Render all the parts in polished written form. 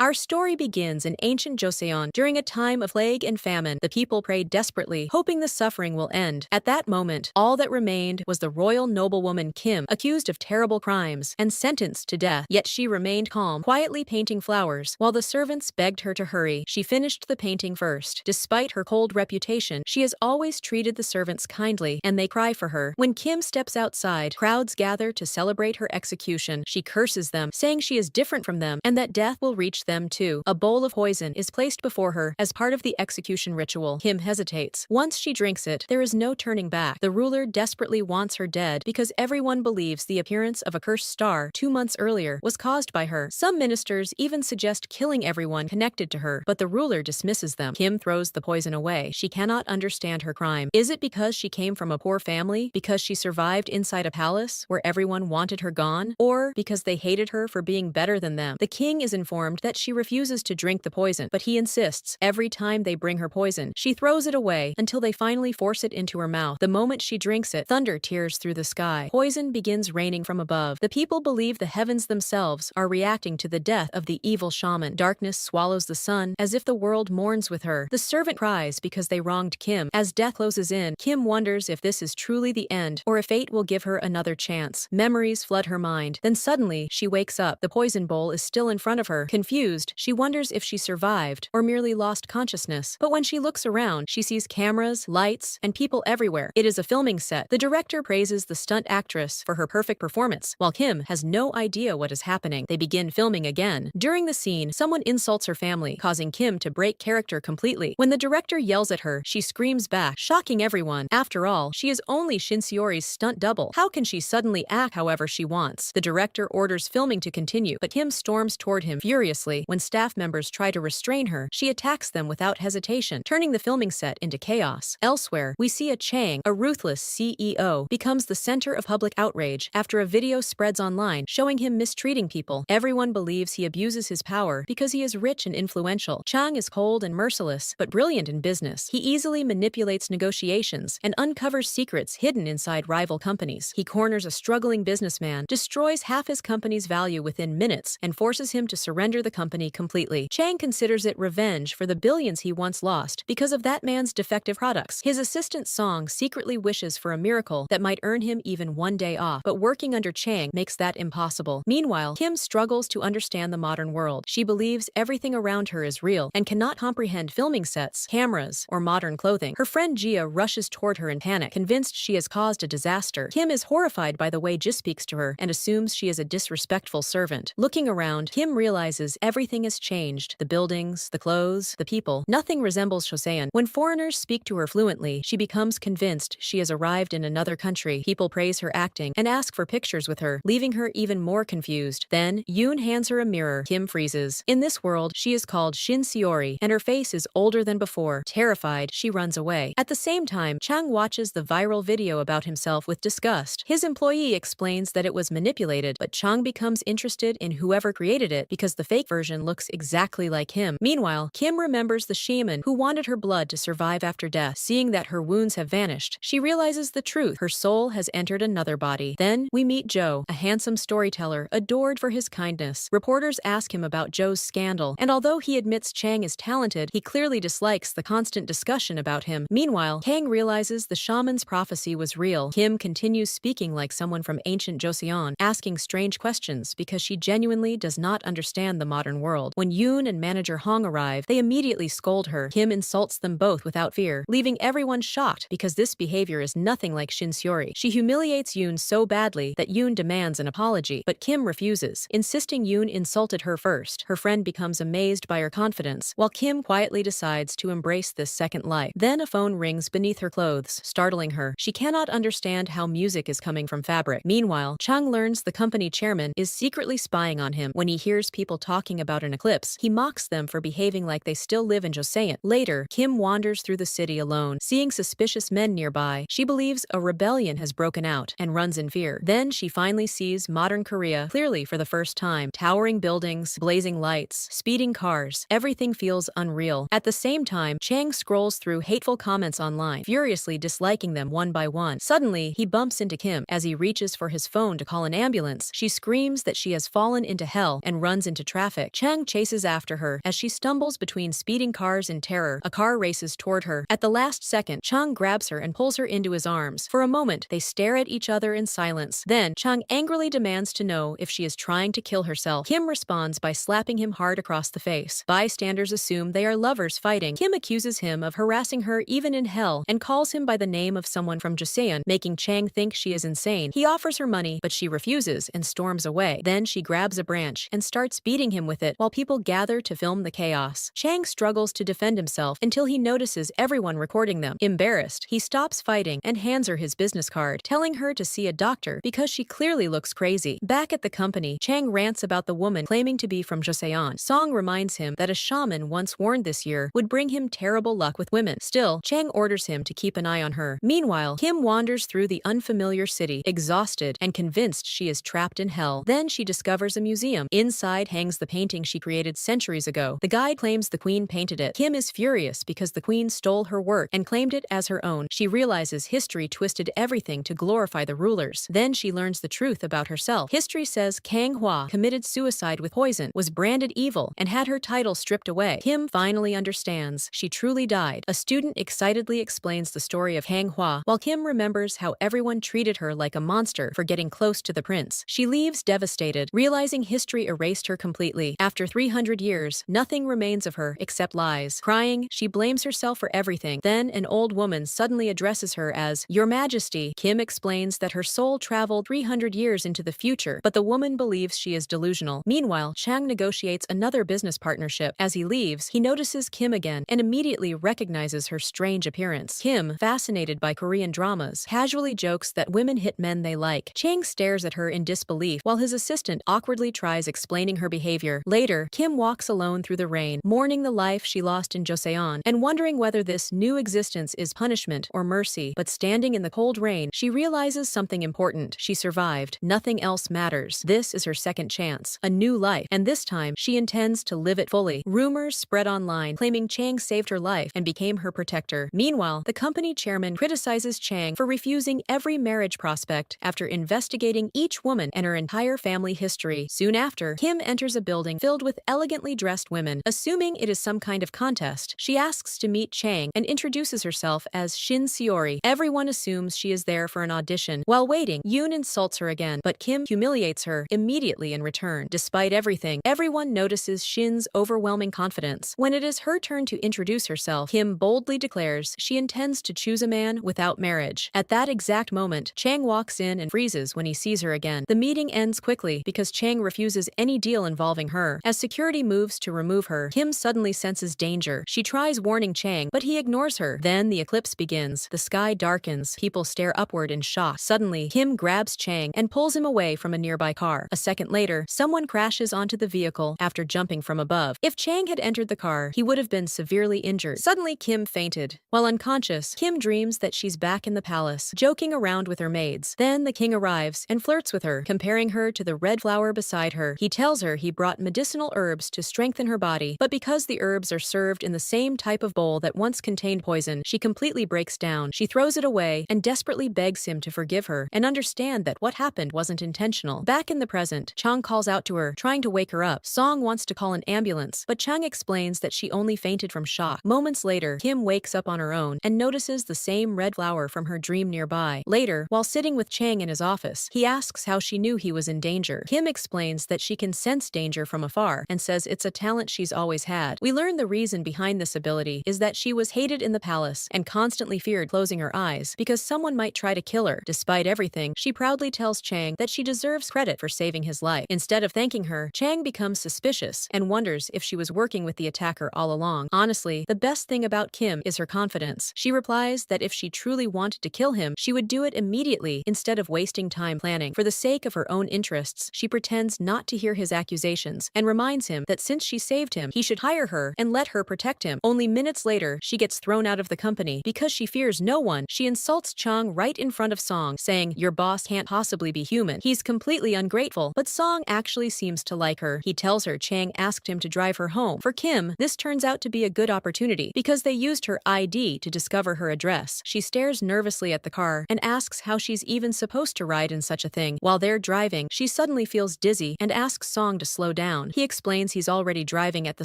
Our story begins in ancient Joseon during a time of plague and famine. The people prayed desperately, hoping the suffering will end. At that moment, all that remained was the royal noblewoman Kim, accused of terrible crimes and sentenced to death. Yet she remained calm, quietly painting flowers, while the servants begged her to hurry. She finished the painting first. Despite her cold reputation, she has always treated the servants kindly, and they cry for her. When Kim steps outside, crowds gather to celebrate her execution. She curses them, saying she is different from them and that death will reach them too. A bowl of poison is placed before her as part of the execution ritual. Kim hesitates. Once she drinks it, there is no turning back. The ruler desperately wants her dead because everyone believes the appearance of a cursed star 2 months earlier was caused by her. Some ministers even suggest killing everyone connected to her, but the ruler dismisses them. Kim throws the poison away. She cannot understand her crime. Is it because she came from a poor family? Because she survived inside a palace where everyone wanted her gone? Or because they hated her for being better than them? The king is informed that she refuses to drink the poison, but he insists. Every time they bring her poison, she throws it away until they finally force it into her mouth. The moment she drinks it, thunder tears through the sky. Poison begins raining from above. The people believe the heavens themselves are reacting to the death of the evil shaman. Darkness swallows the sun as if the world mourns with her. The servant cries because they wronged Kim. As death closes in, Kim wonders if this is truly the end or if fate will give her another chance. Memories flood her mind. Then suddenly, she wakes up. The poison bowl is still in front of her. Confused, she wonders if she survived or merely lost consciousness. But when she looks around, she sees cameras, lights, and people everywhere. It is a filming set. The director praises the stunt actress for her perfect performance, while Kim has no idea what is happening. They begin filming again. During the scene, someone insults her family, causing Kim to break character completely. When the director yells at her, she screams back, shocking everyone. After all, she is only Shinseori's stunt double. How can she suddenly act however she wants? The director orders filming to continue, but Kim storms toward him furiously. When staff members try to restrain her, she attacks them without hesitation, turning the filming set into chaos. Elsewhere, we see a Chang, a ruthless CEO, becomes the center of public outrage after a video spreads online showing him mistreating people. Everyone believes he abuses his power because he is rich and influential. Chang is cold and merciless, but brilliant in business. He easily manipulates negotiations and uncovers secrets hidden inside rival companies. He corners a struggling businessman, destroys half his company's value within minutes, and forces him to surrender the company completely. Chang considers it revenge for the billions he once lost because of that man's defective products. His assistant Song secretly wishes for a miracle that might earn him even 1 day off, but working under Chang makes that impossible. Meanwhile, Kim struggles to understand the modern world. She believes everything around her is real and cannot comprehend filming sets, cameras, or modern clothing. Her friend Jia rushes toward her in panic, convinced she has caused a disaster. Kim is horrified by the way Jia speaks to her and assumes she is a disrespectful servant. Looking around, Kim realizes everything has changed. The buildings, the clothes, the people. Nothing resembles Joseon. When foreigners speak to her fluently, she becomes convinced she has arrived in another country. People praise her acting and ask for pictures with her, leaving her even more confused. Then, Yoon hands her a mirror. Kim freezes. In this world, she is called Shin Seori, and her face is older than before. Terrified, she runs away. At the same time, Chang watches the viral video about himself with disgust. His employee explains that it was manipulated, but Chang becomes interested in whoever created it because the fake version looks exactly like him. Meanwhile, Kim remembers the shaman who wanted her blood to survive after death. Seeing that her wounds have vanished, she realizes the truth. Her soul has entered another body. Then, we meet Joe, a handsome storyteller adored for his kindness. Reporters ask him about Joe's scandal, and although he admits Chang is talented, he clearly dislikes the constant discussion about him. Meanwhile, Kang realizes the shaman's prophecy was real. Kim continues speaking like someone from ancient Joseon, asking strange questions because she genuinely does not understand the modern world. When Yoon and manager Hong arrive, they immediately scold her. Kim insults them both without fear, leaving everyone shocked because this behavior is nothing like Shin Seori. She humiliates Yoon so badly that Yoon demands an apology, but Kim refuses, insisting Yoon insulted her first. Her friend becomes amazed by her confidence, while Kim quietly decides to embrace this second life. Then a phone rings beneath her clothes, startling her. She cannot understand how music is coming from fabric. Meanwhile, Chung learns the company chairman is secretly spying on him. When he hears people talking about an eclipse, he mocks them for behaving like they still live in Joseon. Later, Kim wanders through the city alone. Seeing suspicious men nearby, she believes a rebellion has broken out and runs in fear. Then she finally sees modern Korea clearly for the first time. Towering buildings, blazing lights, speeding cars. Everything feels unreal. At the same time, Chang scrolls through hateful comments online, furiously disliking them one by one. Suddenly, he bumps into Kim. As he reaches for his phone to call an ambulance, she screams that she has fallen into hell and runs into traffic. traffic. Chang chases after her. As she stumbles between speeding cars in terror, a car races toward her. At the last second, Chang grabs her and pulls her into his arms. For a moment, they stare at each other in silence. Then, Chang angrily demands to know if she is trying to kill herself. Kim responds by slapping him hard across the face. Bystanders assume they are lovers fighting. Kim accuses him of harassing her even in hell and calls him by the name of someone from Joseon, making Chang think she is insane. He offers her money, but she refuses and storms away. Then she grabs a branch and starts beating him with it while people gather to film the chaos. Chang struggles to defend himself until he notices everyone recording them. Embarrassed, he stops fighting and hands her his business card, telling her to see a doctor because she clearly looks crazy. Back at the company, Chang rants about the woman claiming to be from Joseon. Song reminds him that a shaman once warned this year would bring him terrible luck with women. Still, Chang orders him to keep an eye on her. Meanwhile, Kim wanders through the unfamiliar city, exhausted and convinced she is trapped in hell. Then she discovers a museum. Inside hangs the painting she created centuries ago. The guide claims the queen painted it. Kim is furious because the queen stole her work and claimed it as her own. She realizes history twisted everything to glorify the rulers. Then she learns the truth about herself. History says Kang Hwa committed suicide with poison, was branded evil, and had her title stripped away. Kim finally understands. She truly died. A student excitedly explains the story of Kang Hwa, while Kim remembers how everyone treated her like a monster for getting close to the prince. She leaves devastated, realizing history erased her completely. After 300 years, nothing remains of her except lies. Crying, she blames herself for everything. Then an old woman suddenly addresses her as Your Majesty. Kim explains that her soul traveled 300 years into the future, but the woman believes she is delusional. Meanwhile, Chang negotiates another business partnership. As he leaves, he notices Kim again and immediately recognizes her strange appearance. Kim, fascinated by Korean dramas, casually jokes that women hit men they like. Chang stares at her in disbelief while his assistant awkwardly tries explaining her behavior. Later, Kim walks alone through the rain, mourning the life she lost in Joseon and wondering whether this new existence is punishment or mercy. But standing in the cold rain, she realizes something important. She survived. Nothing else matters. This is her second chance, a new life, and this time she intends to live it fully. Rumors spread online claiming Chang saved her life and became her protector. Meanwhile, the company chairman criticizes Chang for refusing every marriage prospect after investigating each woman and her entire family history. Soon after, Kim enters a building filled with elegantly dressed women. Assuming it is some kind of contest, she asks to meet Chang and introduces herself as Shin Seori. Everyone assumes she is there for an audition. While waiting, Yoon insults her again, but Kim humiliates her immediately in return. Despite everything, everyone notices Shin's overwhelming confidence. When it is her turn to introduce herself, Kim boldly declares she intends to choose a man without marriage. At that exact moment, Chang walks in and freezes when he sees her again. The meeting ends quickly because Chang refuses any deal involving her. As security moves to remove her, Kim suddenly senses danger. She tries warning Chang, but he ignores her. Then the eclipse begins. The sky darkens. People stare upward in shock. Suddenly, Kim grabs Chang and pulls him away from a nearby car. A second later, someone crashes onto the vehicle after jumping from above. If Chang had entered the car, he would have been severely injured. Suddenly, Kim fainted. While unconscious, Kim dreams that she's back in the palace, joking around with her maids. Then the king arrives and flirts with her, comparing her to the red flower beside her. He tells her he brought medicinal herbs to strengthen her body, but because the herbs are served in the same type of bowl that once contained poison, she completely breaks down. She throws it away and desperately begs him to forgive her and understand that what happened wasn't intentional. Back in the present, Chang calls out to her, trying to wake her up. Song wants to call an ambulance, but Chang explains that she only fainted from shock. Moments later, Kim wakes up on her own and notices the same red flower from her dream nearby. Later, while sitting with Chang in his office, he asks how she knew he was in danger. Kim explains that she can sense danger from afar and says it's a talent she's always had. We learn the reason behind this ability is that she was hated in the palace and constantly feared closing her eyes because someone might try to kill her. Despite everything, she proudly tells Chang that she deserves credit for saving his life. Instead of thanking her, Chang becomes suspicious and wonders if she was working with the attacker all along. Honestly, the best thing about Kim is her confidence. She replies that if she truly wanted to kill him, she would do it immediately instead of wasting time planning. For the sake of her own interests, she pretends not to hear his accusations and reminds him that since she saved him, he should hire her and let her protect him. Only minutes later, she gets thrown out of the company. Because she fears no one, she insults Chang right in front of Song, saying, "Your boss can't possibly be human." He's completely ungrateful, but Song actually seems to like her. He tells her Chang asked him to drive her home. For Kim, this turns out to be a good opportunity because they used her ID to discover her address. She stares nervously at the car and asks how she's even supposed to ride in such a thing. While they're driving, she suddenly feels dizzy and asks Song to slow down. down. He explains he's already driving at the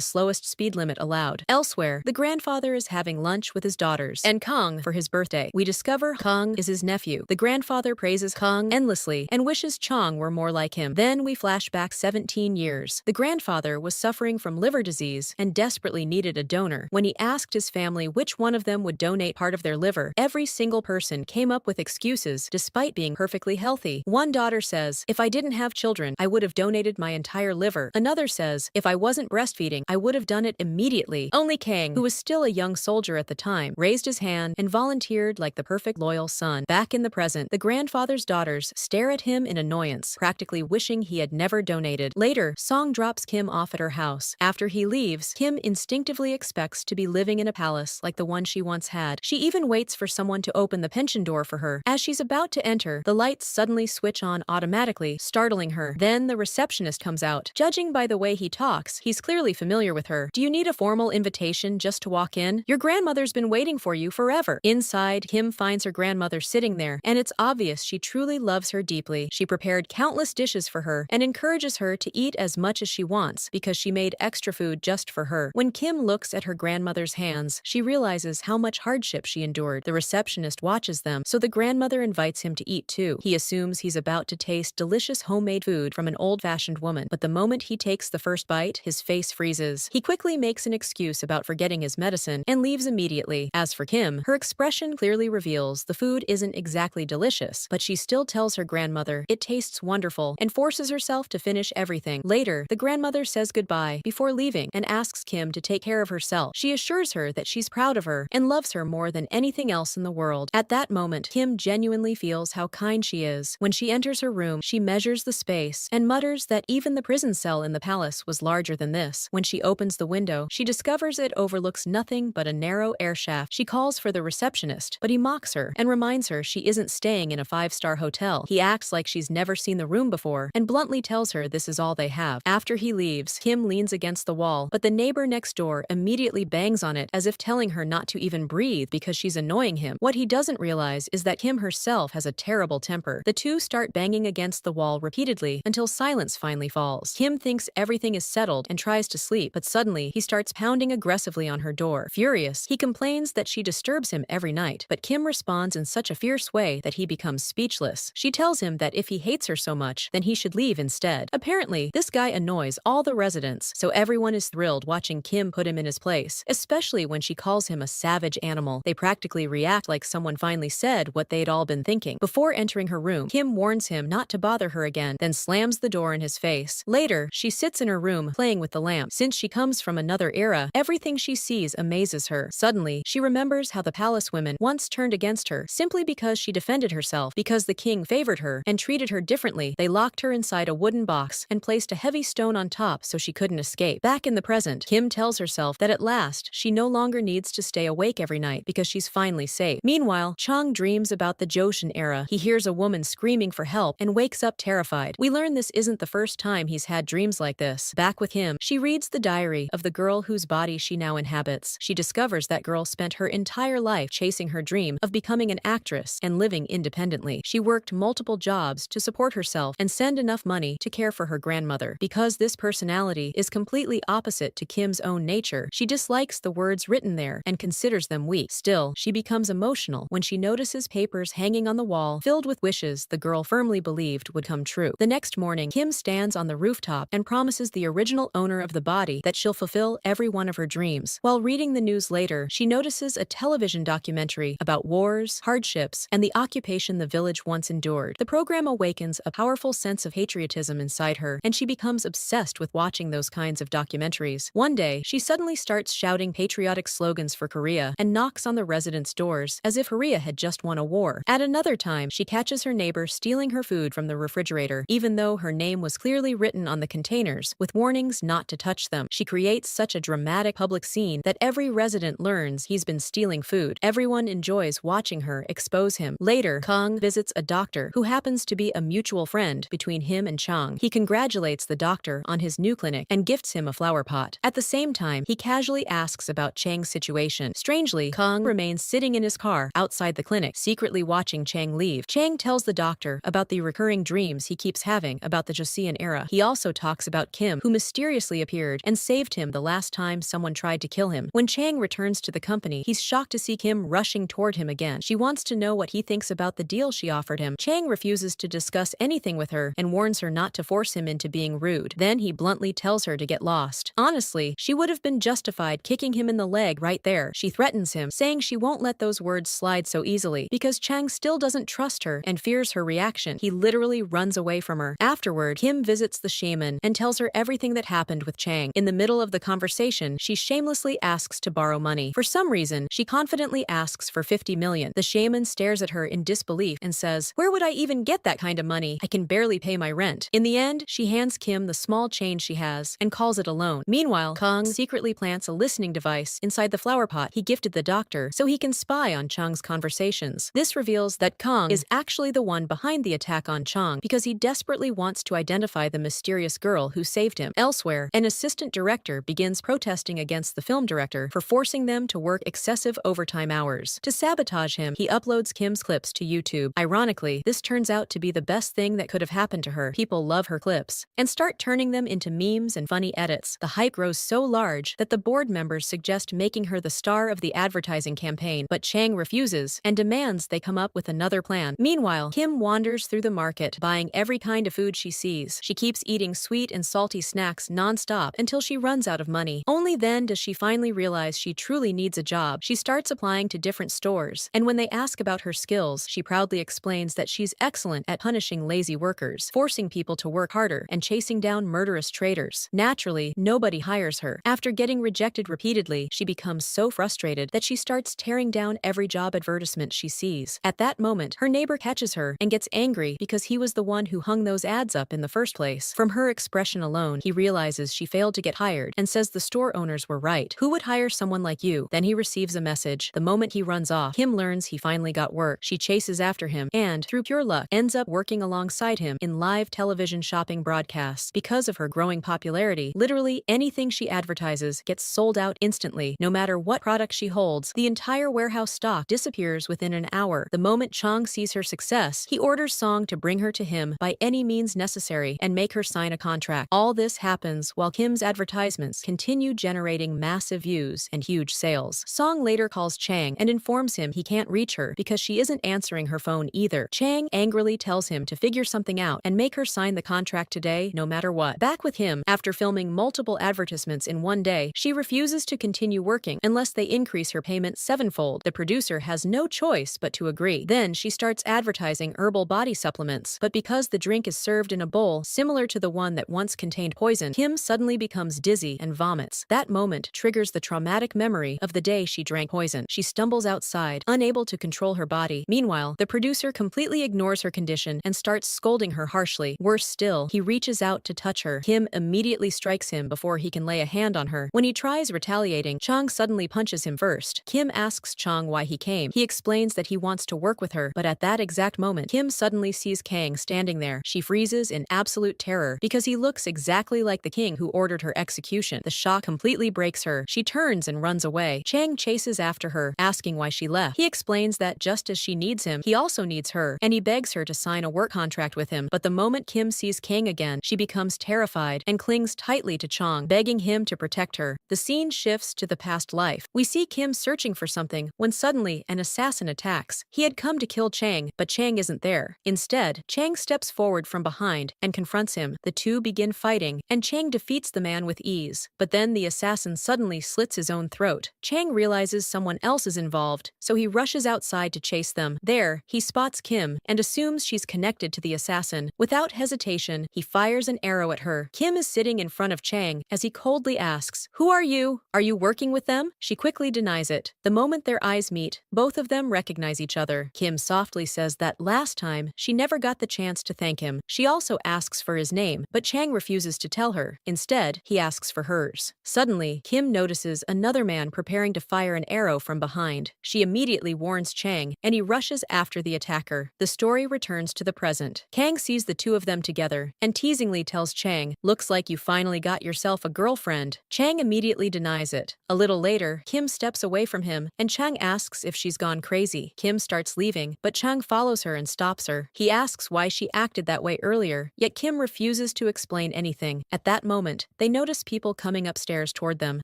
slowest speed limit allowed. Elsewhere, the grandfather is having lunch with his daughters and Kong for his birthday. We discover Kong is his nephew. The grandfather praises Kong endlessly and wishes Chong were more like him. Then we flash back 17 years. The grandfather was suffering from liver disease and desperately needed a donor. When he asked his family which one of them would donate part of their liver, every single person came up with excuses despite being perfectly healthy. One daughter says, "If I didn't have children, I would have donated my entire liver." Another says, "If I wasn't breastfeeding, I would have done it immediately." Only Kang, who was still a young soldier at the time, raised his hand and volunteered like the perfect loyal son. Back in the present, the grandfather's daughters stare at him in annoyance, practically wishing he had never donated. Later, Song drops Kim off at her house. After he leaves, Kim instinctively expects to be living in a palace like the one she once had. She even waits for someone to open the pension door for her. As she's about to enter, the lights suddenly switch on automatically, startling her. Then the receptionist comes out. Judging by the way he talks, he's clearly familiar with her. "Do you need a formal invitation just to walk in? Your grandmother's been waiting for you forever." Inside, Kim finds her grandmother sitting there, and it's obvious she truly loves her deeply. She prepared countless dishes for her and encourages her to eat as much as she wants because she made extra food just for her. When Kim looks at her grandmother's hands, she realizes how much hardship she endured. The receptionist watches them, so the grandmother invites him to eat too. He assumes he's about to taste delicious homemade food from an old-fashioned woman, but the moment he takes the first bite, his face freezes. He quickly makes an excuse about forgetting his medicine and leaves immediately. As for Kim, her expression clearly reveals the food isn't exactly delicious, but she still tells her grandmother it tastes wonderful and forces herself to finish everything. Later, the grandmother says goodbye before leaving and asks Kim to take care of herself. She assures her that she's proud of her and loves her more than anything else in the world. At that moment, Kim genuinely feels how kind she is. When she enters her room, she measures the space and mutters that even the prison cell in the palace was larger than this. When she opens the window, she discovers it overlooks nothing but a narrow air shaft. She calls for the receptionist, but he mocks her and reminds her she isn't staying in a five-star hotel. He acts like she's never seen the room before and bluntly tells her this is all they have. After he leaves, Kim leans against the wall, but the neighbor next door immediately bangs on it as if telling her not to even breathe because she's annoying him. What he doesn't realize is that Kim herself has a terrible temper. The two start banging against the wall repeatedly until silence finally falls. Kim thinks everything is settled and tries to sleep, but suddenly he starts pounding aggressively on her door. Furious, he complains that she disturbs him every night, but Kim responds in such a fierce way that he becomes speechless. She tells him that if he hates her so much, then he should leave instead. Apparently, this guy annoys all the residents, so everyone is thrilled watching Kim put him in his place, especially when she calls him a savage animal. They practically react like someone finally said what they'd all been thinking. Before entering her room, Kim warns him not to bother her again, then slams the door in his face. Later, she sits in her room playing with the lamp. Since she comes from another era, everything she sees amazes her. Suddenly, she remembers how the palace women once turned against her simply because she defended herself. Because the king favored her and treated her differently, they locked her inside a wooden box and placed a heavy stone on top so she couldn't escape. Back in the present, Kim tells herself that at last, she no longer needs to stay awake every night because she's finally safe. Meanwhile, Chong dreams about the Joseon era. He hears a woman screaming for help and wakes up terrified. We learn this isn't the first time he's had dreams like this. Back with him, she reads the diary of the girl whose body she now inhabits. She discovers that girl spent her entire life chasing her dream of becoming an actress and living independently. She worked multiple jobs to support herself and send enough money to care for her grandmother. Because this personality is completely opposite to Kim's own nature, she dislikes the words written there and considers them weak. Still, she becomes emotional when she notices papers hanging on the wall filled with wishes the girl firmly believed would come true. The next morning, Kim stands on the rooftop and promises the original owner of the body that she'll fulfill every one of her dreams. While reading the news later, she notices a television documentary about wars, hardships, and the occupation the village once endured. The program awakens a powerful sense of patriotism inside her, and she becomes obsessed with watching those kinds of documentaries. One day, she suddenly starts shouting patriotic slogans for Korea and knocks on the residents' doors as if Korea had just won a war. At another time, she catches her neighbor stealing her food from the refrigerator, even though her name was clearly written on the containers, with warnings not to touch them. She creates such a dramatic public scene that every resident learns he's been stealing food. Everyone enjoys watching her expose him. Later, Kong visits a doctor who happens to be a mutual friend between him and Chang. He congratulates the doctor on his new clinic and gifts him a flower pot. At the same time, he casually asks about Chang's situation. Strangely, Kong remains sitting in his car outside the clinic, secretly watching Chang leave. Chang tells the doctor about the recurring dreams he keeps having about the Joseon era. He also talks talks about Kim, who mysteriously appeared and saved him the last time someone tried to kill him. When Chang returns to the company, he's shocked to see Kim rushing toward him again. She wants to know what he thinks about the deal she offered him. Chang refuses to discuss anything with her and warns her not to force him into being rude. Then he bluntly tells her to get lost. Honestly, she would have been justified kicking him in the leg right there. She threatens him, saying she won't let those words slide so easily because Chang still doesn't trust her and fears her reaction. He literally runs away from her. Afterward, Kim visits the shaman and tells her everything that happened with Chang. In the middle of the conversation, she shamelessly asks to borrow money. For some reason, she confidently asks for 50 million. The shaman stares at her in disbelief and says, "Where would I even get that kind of money? I can barely pay my rent." In the end, she hands Kim the small change she has and calls it a loan. Meanwhile, Kong secretly plants a listening device inside the flower pot he gifted the doctor so he can spy on Chang's conversations. This reveals that Kong is actually the one behind the attack on Chang because he desperately wants to identify the mysterious girl who saved him. Elsewhere, an assistant director begins protesting against the film director for forcing them to work excessive overtime hours. To sabotage him, he uploads Kim's clips to YouTube. Ironically, this turns out to be the best thing that could have happened to her. People love her clips and start turning them into memes and funny edits. The hype grows so large that the board members suggest making her the star of the advertising campaign, but Chang refuses and demands they come up with another plan. Meanwhile, Kim wanders through the market, buying every kind of food she sees. She keeps eating sweet and salty snacks non-stop until she runs out of money. Only then does she finally realize she truly needs a job. She starts applying to different stores, and when they ask about her skills, she proudly explains that she's excellent at punishing lazy workers, forcing people to work harder, and chasing down murderous traitors. Naturally, nobody hires her. After getting rejected repeatedly, she becomes so frustrated that she starts tearing down every job advertisement she sees. At that moment, her neighbor catches her and gets angry because he was the one who hung those ads up in the first place. From her expression alone, he realizes she failed to get hired and says the store owners were right. Who would hire someone like you? Then he receives a message. The moment he runs off, Kim learns he finally got work. She chases after him and, through pure luck, ends up working alongside him in live television shopping broadcasts. Because of her growing popularity, literally anything she advertises gets sold out instantly. No matter what product she holds, the entire warehouse stock disappears within an hour. The moment Chang sees her success, he orders Song to bring her to him by any means necessary and make her sign a contract. All this happens while Kim's advertisements continue generating massive views and huge sales. Song later calls Chang and informs him he can't reach her because she isn't answering her phone either. Chang angrily tells him to figure something out and make her sign the contract today no matter what. Back with him, after filming multiple advertisements in one day, she refuses to continue working unless they increase her payment sevenfold. The producer has no choice but to agree. Then she starts advertising herbal body supplements, but because the drink is served in a bowl similar to the one that once contained poison, Kim suddenly becomes dizzy and vomits. That moment triggers the traumatic memory of the day she drank poison. She stumbles outside, unable to control her body. Meanwhile, the producer completely ignores her condition and starts scolding her harshly. Worse still, he reaches out to touch her. Kim immediately strikes him before he can lay a hand on her. When he tries retaliating, Chang suddenly punches him first. Kim asks Chang why he came. He explains that he wants to work with her, but at that exact moment, Kim suddenly sees Kang standing there. She freezes in absolute terror because he looks exactly like the king who ordered her execution. The shock completely breaks her. She turns and runs away. Chang chases after her, asking why she left. He explains that just as she needs him, he also needs her, and he begs her to sign a work contract with him. But the moment Kim sees Kang again, she becomes terrified and clings tightly to Chang, begging him to protect her. The scene shifts to the past life. We see Kim searching for something when suddenly an assassin attacks. He had come to kill Chang, but Chang isn't there. Instead, Chang steps forward from behind and confronts him. The two begin fighting, and Chang defeats the man with ease. But then the assassin suddenly slits his own throat. Chang realizes someone else is involved, so he rushes outside to chase them. There, he spots Kim and assumes she's connected to the assassin. Without hesitation, he fires an arrow at her. Kim is sitting in front of Chang as he coldly asks, "Who are you? Are you working with them?" She quickly denies it. The moment their eyes meet, both of them recognize each other. Kim softly says that last time, she never got the chance to thank him. She also asks for his name, but Chang refuses to tell her. Instead, he asks for hers. Suddenly, Kim notices another man preparing to fire an arrow from behind. She immediately warns Chang, and he rushes after the attacker. The story returns to the present. Kang sees the two of them together and teasingly tells Chang, "Looks like you finally got yourself a girlfriend." Chang immediately denies it. A little later, Kim steps away from him, and Chang asks if she's gone crazy. Kim starts leaving, but Chang follows her and stops her. He asks why she acted that way earlier, yet Kim refuses to explain explain anything. At that moment, they notice people coming upstairs toward them.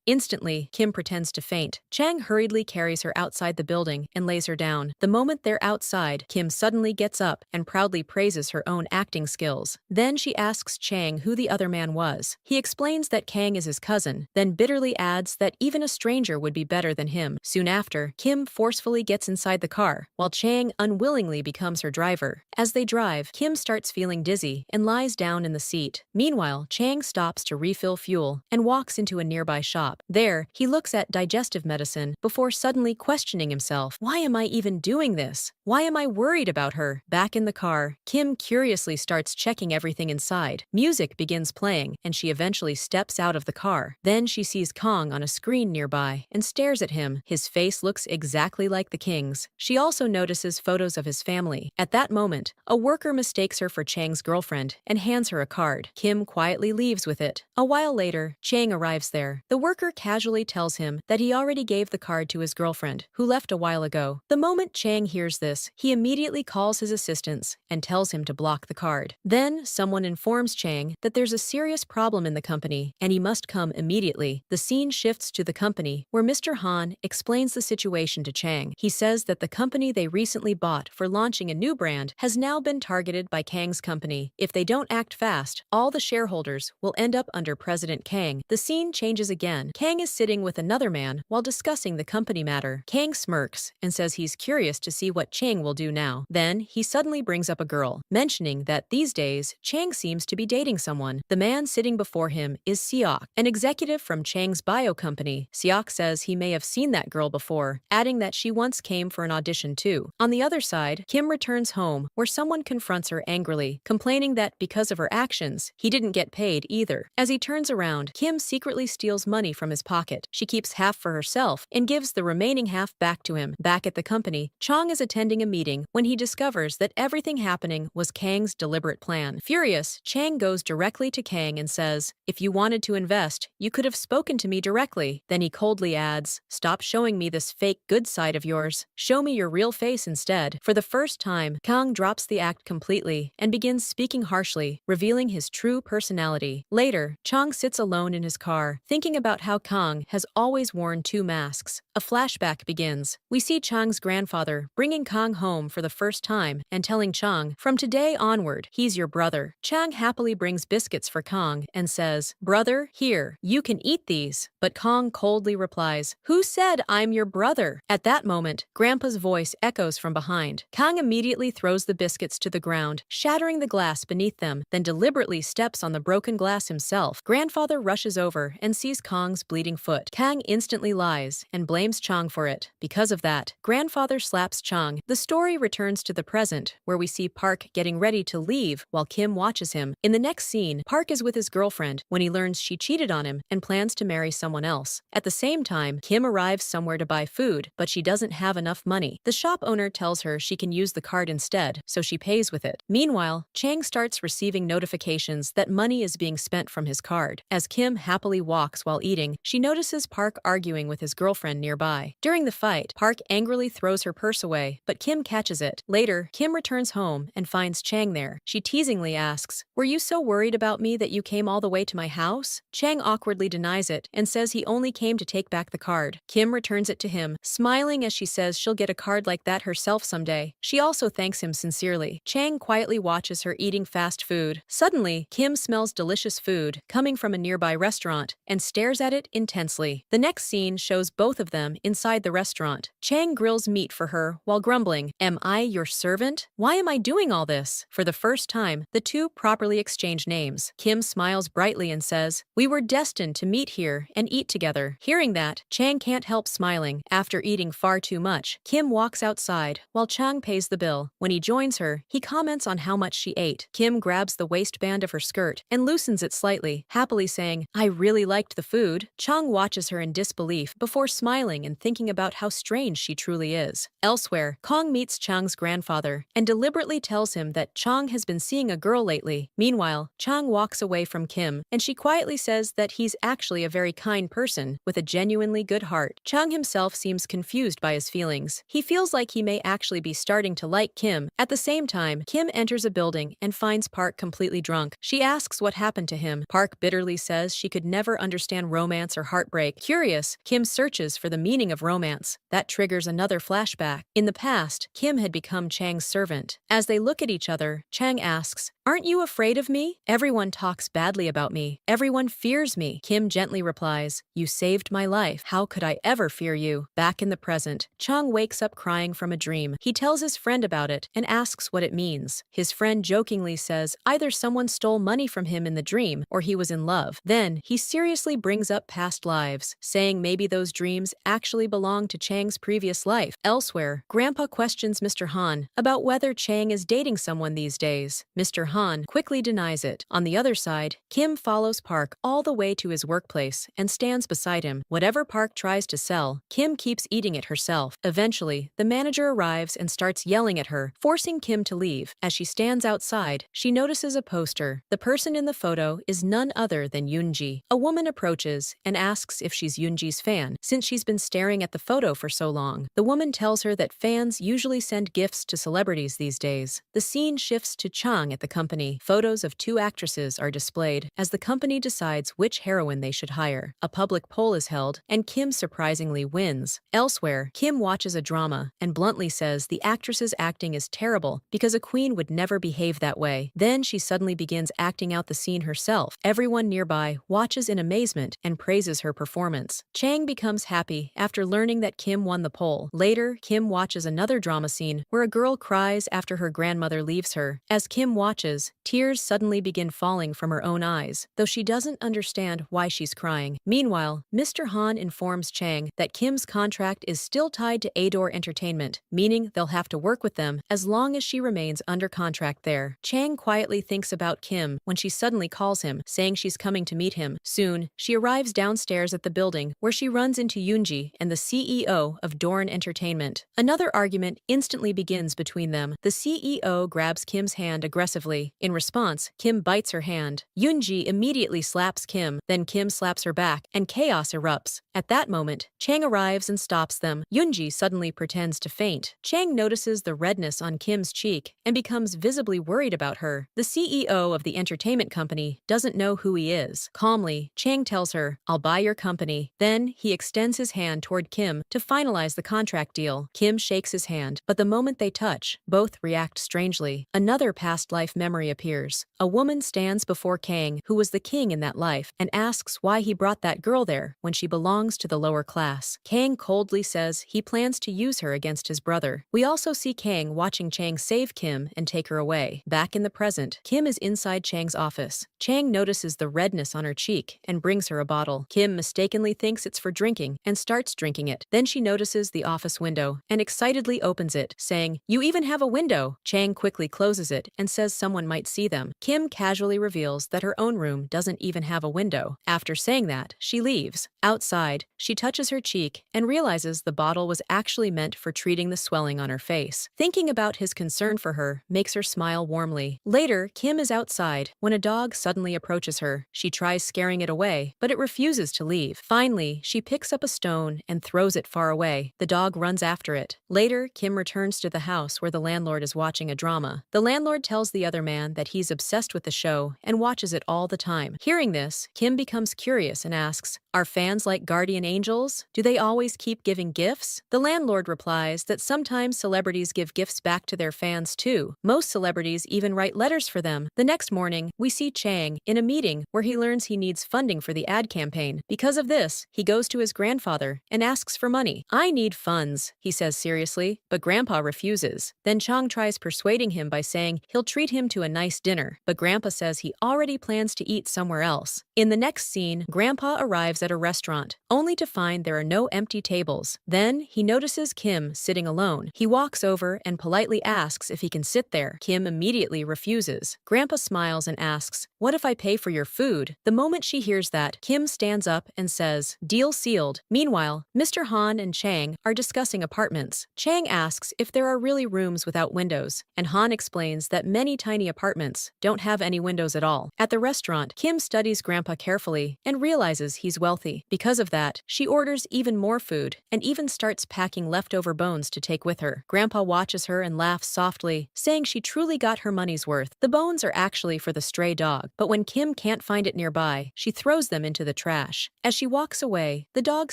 Instantly, Kim pretends to faint. Chang hurriedly carries her outside the building and lays her down. The moment they're outside, Kim suddenly gets up and proudly praises her own acting skills. Then she asks Chang who the other man was. He explains that Kang is his cousin, then bitterly adds that even a stranger would be better than him. Soon after, Kim forcefully gets inside the car, while Chang unwillingly becomes her driver. As they drive, Kim starts feeling dizzy and lies down in the seat. Meanwhile, Chang stops to refill fuel and walks into a nearby shop. There, he looks at digestive medicine before suddenly questioning himself. Why am I even doing this? Why am I worried about her? Back in the car, Kim curiously starts checking everything inside. Music begins playing, and she eventually steps out of the car. Then she sees Kong on a screen nearby and stares at him. His face looks exactly like the king's. She also notices photos of his family. At that moment, a worker mistakes her for Chang's girlfriend and hands her a card. Kim quietly leaves with it. A while later, Chang arrives there. The worker casually tells him that he already gave the card to his girlfriend, who left a while ago. The moment Chang hears this, he immediately calls his assistants and tells him to block the card. Then, someone informs Chang that there's a serious problem in the company and he must come immediately. The scene shifts to the company, where Mr. Han explains the situation to Chang. He says that the company they recently bought for launching a new brand has now been targeted by Kang's company. If they don't act fast, all the shareholders will end up under President Kang. The scene changes again. Kang is sitting with another man while discussing the company matter. Kang smirks and says he's curious to see what Chang will do now. Then, he suddenly brings up a girl, mentioning that these days, Chang seems to be dating someone. The man sitting before him is Seok, an executive from Chang's bio company. Seok says he may have seen that girl before, adding that she once came for an audition too. On the other side, Kim returns home, where someone confronts her angrily, complaining that because of her actions, he didn't get paid either. As he turns around, Kim secretly steals money from his pocket. She keeps half for herself and gives the remaining half back to him. Back at the company, Chang is attending a meeting when he discovers that everything happening was Kang's deliberate plan. Furious, Chang goes directly to Kang and says, "If you wanted to invest, you could have spoken to me directly." Then he coldly adds, "Stop showing me this fake good side of yours. Show me your real face instead." For the first time, Kang drops the act completely and begins speaking harshly, revealing his true personality. Later, Chang sits alone in his car, thinking about how Kang has always worn two masks. A flashback begins. We see Chang's grandfather bringing Kang home for the first time and telling Chang, "From today onward, he's your brother." Chang happily brings biscuits for Kang and says, "Brother, here, you can eat these." But Kang coldly replies, "Who said I'm your brother?" At that moment, Grandpa's voice echoes from behind. Kang immediately throws the biscuits to the ground, shattering the glass beneath them, then deliberately steps on the broken glass himself. Grandfather rushes over and sees Kang's bleeding foot. Kang instantly lies and blames Chang for it. Because of that, Grandfather slaps Chang. The story returns to the present, where we see Park getting ready to leave while Kim watches him. In the next scene, Park is with his girlfriend when he learns she cheated on him and plans to marry someone else. At the same time, Kim arrives somewhere to buy food, but she doesn't have enough money. The shop owner tells her she can use the card instead, so she pays with it. Meanwhile, Chang starts receiving notifications that money is being spent from his card. As Kim happily walks while eating, she notices Park arguing with his girlfriend nearby. During the fight, Park angrily throws her purse away, but Kim catches it. Later, Kim returns home and finds Chang there. She teasingly asks, "Were you so worried about me that you came all the way to my house?" Chang awkwardly denies it and says he only came to take back the card. Kim returns it to him, smiling as she says she'll get a card like that herself someday. She also thanks him sincerely. Chang quietly watches her eating fast food. Suddenly, Kim smells delicious food coming from a nearby restaurant and stares at it intensely. The next scene shows both of them inside the restaurant. Chang grills meat for her while grumbling, "Am I your servant? Why am I doing all this?" For the first time, the two properly exchange names. Kim smiles brightly and says, "We were destined to meet here and eat together." Hearing that, Chang can't help smiling. After eating far too much, Kim walks outside while Chang pays the bill. When he joins her, he comments on how much she ate. Kim grabs the waistband of her skirt and loosens it slightly, happily saying, "I really liked the food." Chang watches her in disbelief before smiling and thinking about how strange she truly is. Elsewhere, Kong meets Chang's grandfather and deliberately tells him that Chang has been seeing a girl lately. Meanwhile, Chang walks away from Kim and she quietly says that he's actually a very kind person with a genuinely good heart. Chang himself seems confused by his feelings. He feels like he may actually be starting to like Kim. At the same time, Kim enters a building and finds Park completely drunk. She She asks what happened to him. Park bitterly says she could never understand romance or heartbreak. Curious, Kim searches for the meaning of romance. That triggers another flashback. In the past, Kim had become Chang's servant. As they look at each other, Chang asks, "Aren't you afraid of me? Everyone talks badly about me. Everyone fears me." Kim gently replies, "You saved my life. How could I ever fear you?" Back in the present, Chang wakes up crying from a dream. He tells his friend about it and asks what it means. His friend jokingly says either someone stole money from him in the dream or he was in love. Then, he seriously brings up past lives, saying maybe those dreams actually belong to Chang's previous life. Elsewhere, Grandpa questions Mr. Han about whether Chang is dating someone these days. Mr. Han quickly denies it. On the other side, Kim follows Park all the way to his workplace and stands beside him. Whatever Park tries to sell, Kim keeps eating it herself. Eventually, the manager arrives and starts yelling at her, forcing Kim to leave. As she stands outside, she notices a poster. The person in the photo is none other than Yoonji. A woman approaches and asks if she's Yoonji's fan, since she's been staring at the photo for so long. The woman tells her that fans usually send gifts to celebrities these days. The scene shifts to Chang at the company. Photos of two actresses are displayed as the company decides which heroine they should hire. A public poll is held, and Kim surprisingly wins. Elsewhere, Kim watches a drama and bluntly says the actress's acting is terrible because a queen would never behave that way. Then she suddenly begins acting out the scene herself. Everyone nearby watches in amazement and praises her performance. Chang becomes happy after learning that Kim won the poll. Later, Kim watches another drama scene where a girl cries after her grandmother leaves her. As Kim watches, tears suddenly begin falling from her own eyes, though she doesn't understand why she's crying. Meanwhile, Mr. Han informs Chang that Kim's contract is still tied to Ador Entertainment, meaning they'll have to work with them as long as she remains under contract there. Chang quietly thinks about Kim when she suddenly calls him, saying she's coming to meet him. Soon, she arrives downstairs at the building where she runs into Yoonji and the CEO of Dorn Entertainment. Another argument instantly begins between them. The CEO grabs Kim's hand aggressively. In response, Kim bites her hand. Yoonji immediately slaps Kim, then Kim slaps her back, and chaos erupts. At that moment, Chang arrives and stops them. Yoonji suddenly pretends to faint. Chang notices the redness on Kim's cheek and becomes visibly worried about her. The CEO of the entertainment company doesn't know who he is. Calmly, Chang tells her, "I'll buy your company." Then, he extends his hand toward Kim to finalize the contract deal. Kim shakes his hand, but the moment they touch, both react strangely. Another past life memory appears. A woman stands before Kang, who was the king in that life, and asks why he brought that girl there when she belongs to the lower class. Kang coldly says he plans to use her against his brother. We also see Kang watching Chang save Kim and take her away. Back in the present, Kim is inside Chang's office. Chang notices the redness on her cheek and brings her a bottle. Kim mistakenly thinks it's for drinking and starts drinking it. Then she notices the office window and excitedly opens it, saying, "You even have a window." Chang quickly closes it and says someone might see them. Kim casually reveals that her own room doesn't even have a window. After saying that, she leaves. Outside, she touches her cheek and realizes the bottle was actually meant for treating the swelling on her face. Thinking about his concern for her makes her smile warmly. Later, Kim is outside when a dog suddenly approaches her. She tries scaring it away, but it refuses to leave. Finally, she picks up a stone and throws it far away. The dog runs after it. Later, Kim returns to the house where the landlord is watching a drama. The landlord tells the other man that he's obsessed with the show and watches it all the time. Hearing this, Kim becomes curious and asks, "Are fans like guardian angels? Do they always keep giving gifts?" The landlord replies that sometimes celebrities give gifts back to their fans too. Most celebrities even write letters for them. The next morning, we see Chang in a meeting where he learns he needs funding for the ad campaign. Because of this, he goes to his grandfather and asks for money. "I need funds," he says seriously, but Grandpa refuses. Then Chang tries persuading him by saying he'll treat him to a nice dinner, but Grandpa says he already plans to eat somewhere else. In the next scene, Grandpa arrives at a restaurant, only to find there are no empty tables. Then, he notices Kim sitting alone. He walks over and politely asks if he can sit there. Kim immediately refuses. Grandpa smiles and asks, "What if I pay for your food?" The moment she hears that, Kim stands up and says, "Deal sealed." Meanwhile, Mr. Han and Chang are discussing apartments. Chang asks if there are really rooms without windows, and Han explains that many tiny apartments don't have any windows at all. At the restaurant, Kim studies Grandpa carefully and realizes he's wealthy. Because of that, she orders even more food and even starts packing leftover bones to take with her. Grandpa watches her and laughs softly, saying she truly got her money's worth. The bones are actually for the stray dog. but when Kim can't find it nearby, she throws them into the trash. As she walks away, the dog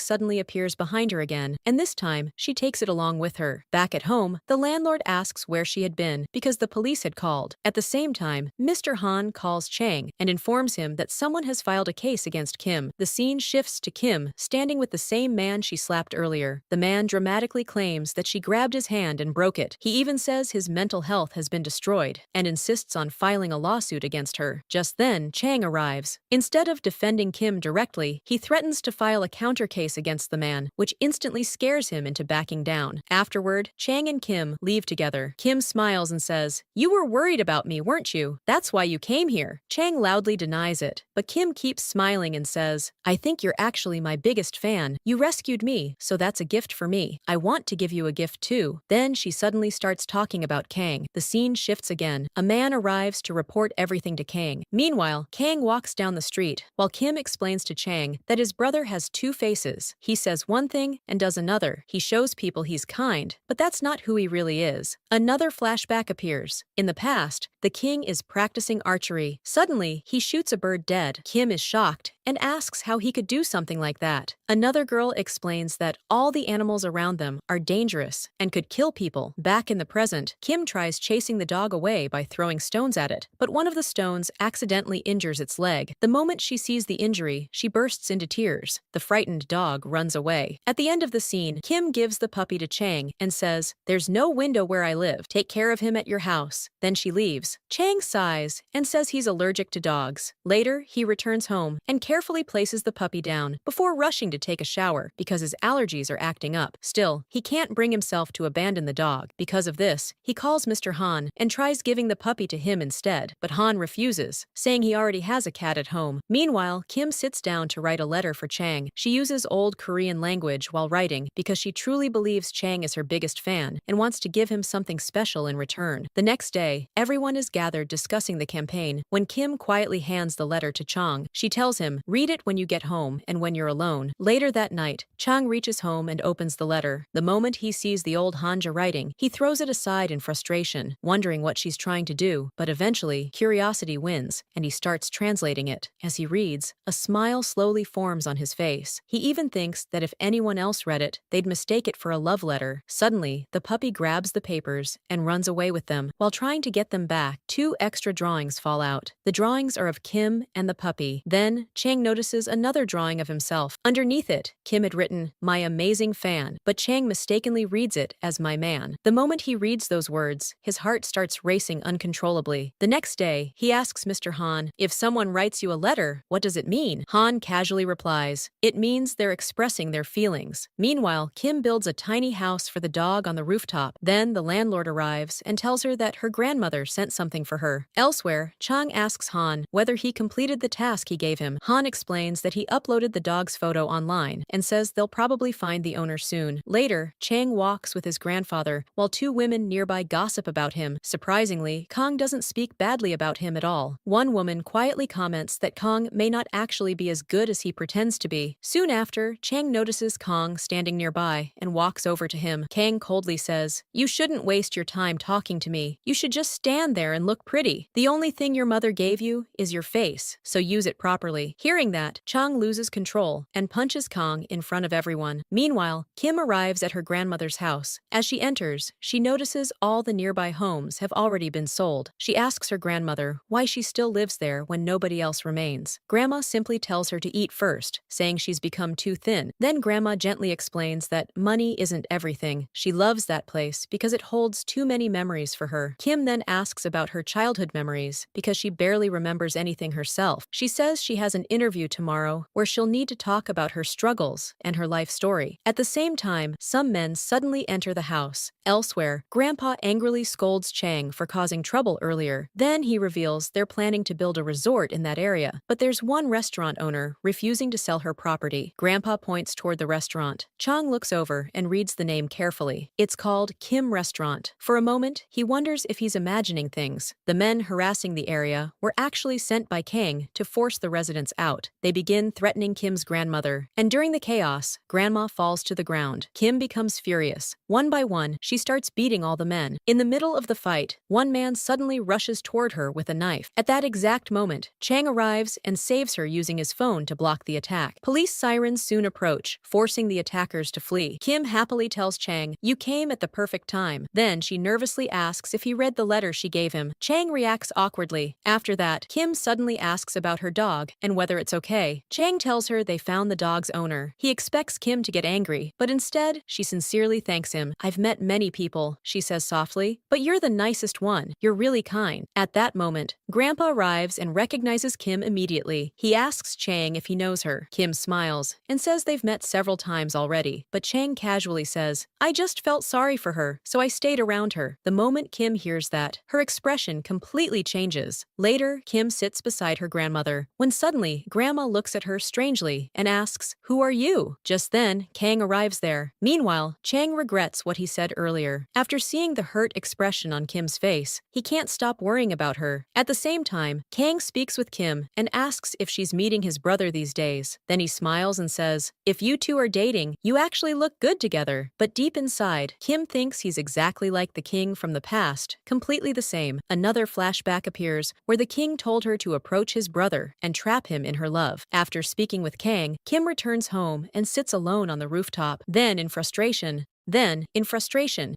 suddenly appears behind her again, and this time, she takes it along with her. Back at home, the landlord asks where she had been because the police had called. At the same time, Mr. Han calls Chang and informs him that someone has filed a case against Kim. The scene shifts to Kim, standing with the same man she slapped earlier. The man dramatically claims that she grabbed his hand and broke it. He even says his mental health has been destroyed and insists on filing a lawsuit against her. Just then, Chang arrives. Instead of defending Kim directly, he threatens to file a counter case against the man, which instantly scares him into backing down. Afterward, Chang and Kim leave together. Kim smiles and says, "You were worried about me, weren't you? That's why you came here." Chang loudly denies it, but Kim keeps smiling and says, "I think you're actually my biggest fan. You rescued me, so that's a gift for me. I want to give you a gift too." Then she suddenly starts talking about Kang. The scene shifts again. A man arrives to report everything to Kang. Meanwhile, Kang walks down the street, while Kim explains to Chang that his brother has two faces. He says one thing and does another. He shows people he's kind, but that's not who he really is. Another flashback appears. In the past, the king is practicing archery. Suddenly, he shoots a bird dead. Kim is shocked and asks how he could do something like that. Another girl explains that all the animals around them are dangerous and could kill people. Back in the present, Kim tries chasing the dog away by throwing stones at it, but one of the stones accidentally injures its leg. The moment she sees the injury, she bursts into tears. The frightened dog runs away. At the end of the scene, Kim gives the puppy to Chang and says, "There's no window where I live. Take care of him at your house." Then she leaves. Chang sighs and says he's allergic to dogs. Later, he returns home and carefully places the puppy down before rushing to take a shower because his allergies are acting up. Still, he can't bring himself to abandon the dog. Because of this, he calls Mr. Han and tries giving the puppy to him instead, but Han refuses, saying he already has a cat at home. Meanwhile, Kim sits down to write a letter for Chang. She uses old Korean language while writing because she truly believes Chang is her biggest fan and wants to give him something special in return. The next day, everyone is gathered discussing the campaign when Kim quietly hands the letter to Chang. She tells him, "Read it when you get home and when you're alone." Later that night, Chang reaches home and opens the letter. The moment he sees the old Hanja writing, he throws it aside in frustration, wondering what she's trying to do, but eventually, curiosity wins, and he starts translating it. As he reads, a smile slowly forms on his face. He even thinks that if anyone else read it, they'd mistake it for a love letter. Suddenly, the puppy grabs the papers and runs away with them. While trying to get them back, two extra drawings fall out. The drawings are of Kim and the puppy. Then, Chang notices another drawing of himself. Underneath it, Kim had written, "My amazing fan," but Chang mistakenly reads it as "my man." The moment he reads those words, his heart starts racing uncontrollably. The next day, he asks Mr. Han, "If someone writes you a letter, what does it mean?" Han casually replies, "It means they're expressing their feelings." Meanwhile, Kim builds a tiny house for the dog on the rooftop. Then the landlord arrives and tells her that her grandmother sent something for her. Elsewhere, Chang asks Han whether he completed the task he gave him. Han explains that he uploaded the dog's photo online and says they'll probably find the owner soon. Later, Chang walks with his grandfather while two women nearby gossip about him. Surprisingly, Kong doesn't speak badly about him at all. One woman quietly comments that Kong may not actually be as good as he pretends to be. Soon after, Chang notices Kong standing nearby and walks over to him. Kang coldly says, "You shouldn't waste your time talking to me. You should just stand there and look pretty. The only thing your mother gave you is your face, so use it properly." Hearing that, Chang loses control and punches Kong in front of everyone. Meanwhile, Kim arrives at her grandmother's house. As she enters, she notices all the nearby homes have already been sold. She asks her grandmother why she still lives there when nobody else remains. Grandma simply tells her to eat first, saying she's become too thin. Then Grandma gently explains that money isn't everything. She loves that place because it holds too many memories for her. Kim then asks about her childhood memories because she barely remembers anything herself. She says she has an interview tomorrow where she'll need to talk about her struggles and her life story. At the same time, some men suddenly enter the house. Elsewhere, Grandpa angrily scolds Chang for causing trouble earlier. Then he reveals they're planning to build a resort in that area, but there's one restaurant owner refusing to sell her property. Grandpa points toward the restaurant. Chang looks over and reads the name carefully. It's called Kim Restaurant. For a moment, he wonders if he's imagining things things. The men harassing the area were actually sent by Kang to force the residents out. They begin threatening Kim's grandmother, and during the chaos, Grandma falls to the ground. Kim becomes furious. One by one, she starts beating all the men. In the middle of the fight, one man suddenly rushes toward her with a knife. At that exact moment, Chang arrives and saves her using his phone to block the attack. Police sirens soon approach, forcing the attackers to flee. Kim happily tells Chang, "You came at the perfect time." Then she nervously asks if he read the letter she gave him. Chang reacts awkwardly. After that, Kim suddenly asks about her dog and whether it's okay. Chang tells her they found the dog's owner. He expects Kim to get angry, but instead, she sincerely thanks him. "I've met many people," she says softly, "but you're the nicest one. You're really kind." At that moment, Grandpa arrives and recognizes Kim immediately. He asks Chang if he knows her. Kim smiles and says they've met several times already, but Chang casually says, "I just felt sorry for her, so I stayed around her." The moment Kim hears that, her expression completely changes. Later, Kim sits beside her grandmother, when suddenly, Grandma looks at her strangely and asks, "Who are you?" Just then, Kang arrives there. Meanwhile, Chang regrets what he said earlier. After seeing the hurt expression on Kim's face, he can't stop worrying about her. At the same time, Kang speaks with Kim and asks if she's meeting his brother these days. Then he smiles and says, "If you two are dating, you actually look good together." But deep inside, Kim thinks he's exactly like the king from the past, completely the same. Another flashback appears where the king told her to approach his brother and trap him in her love. After speaking with Kang, Kim returns home and sits alone on the rooftop. Then, in frustration,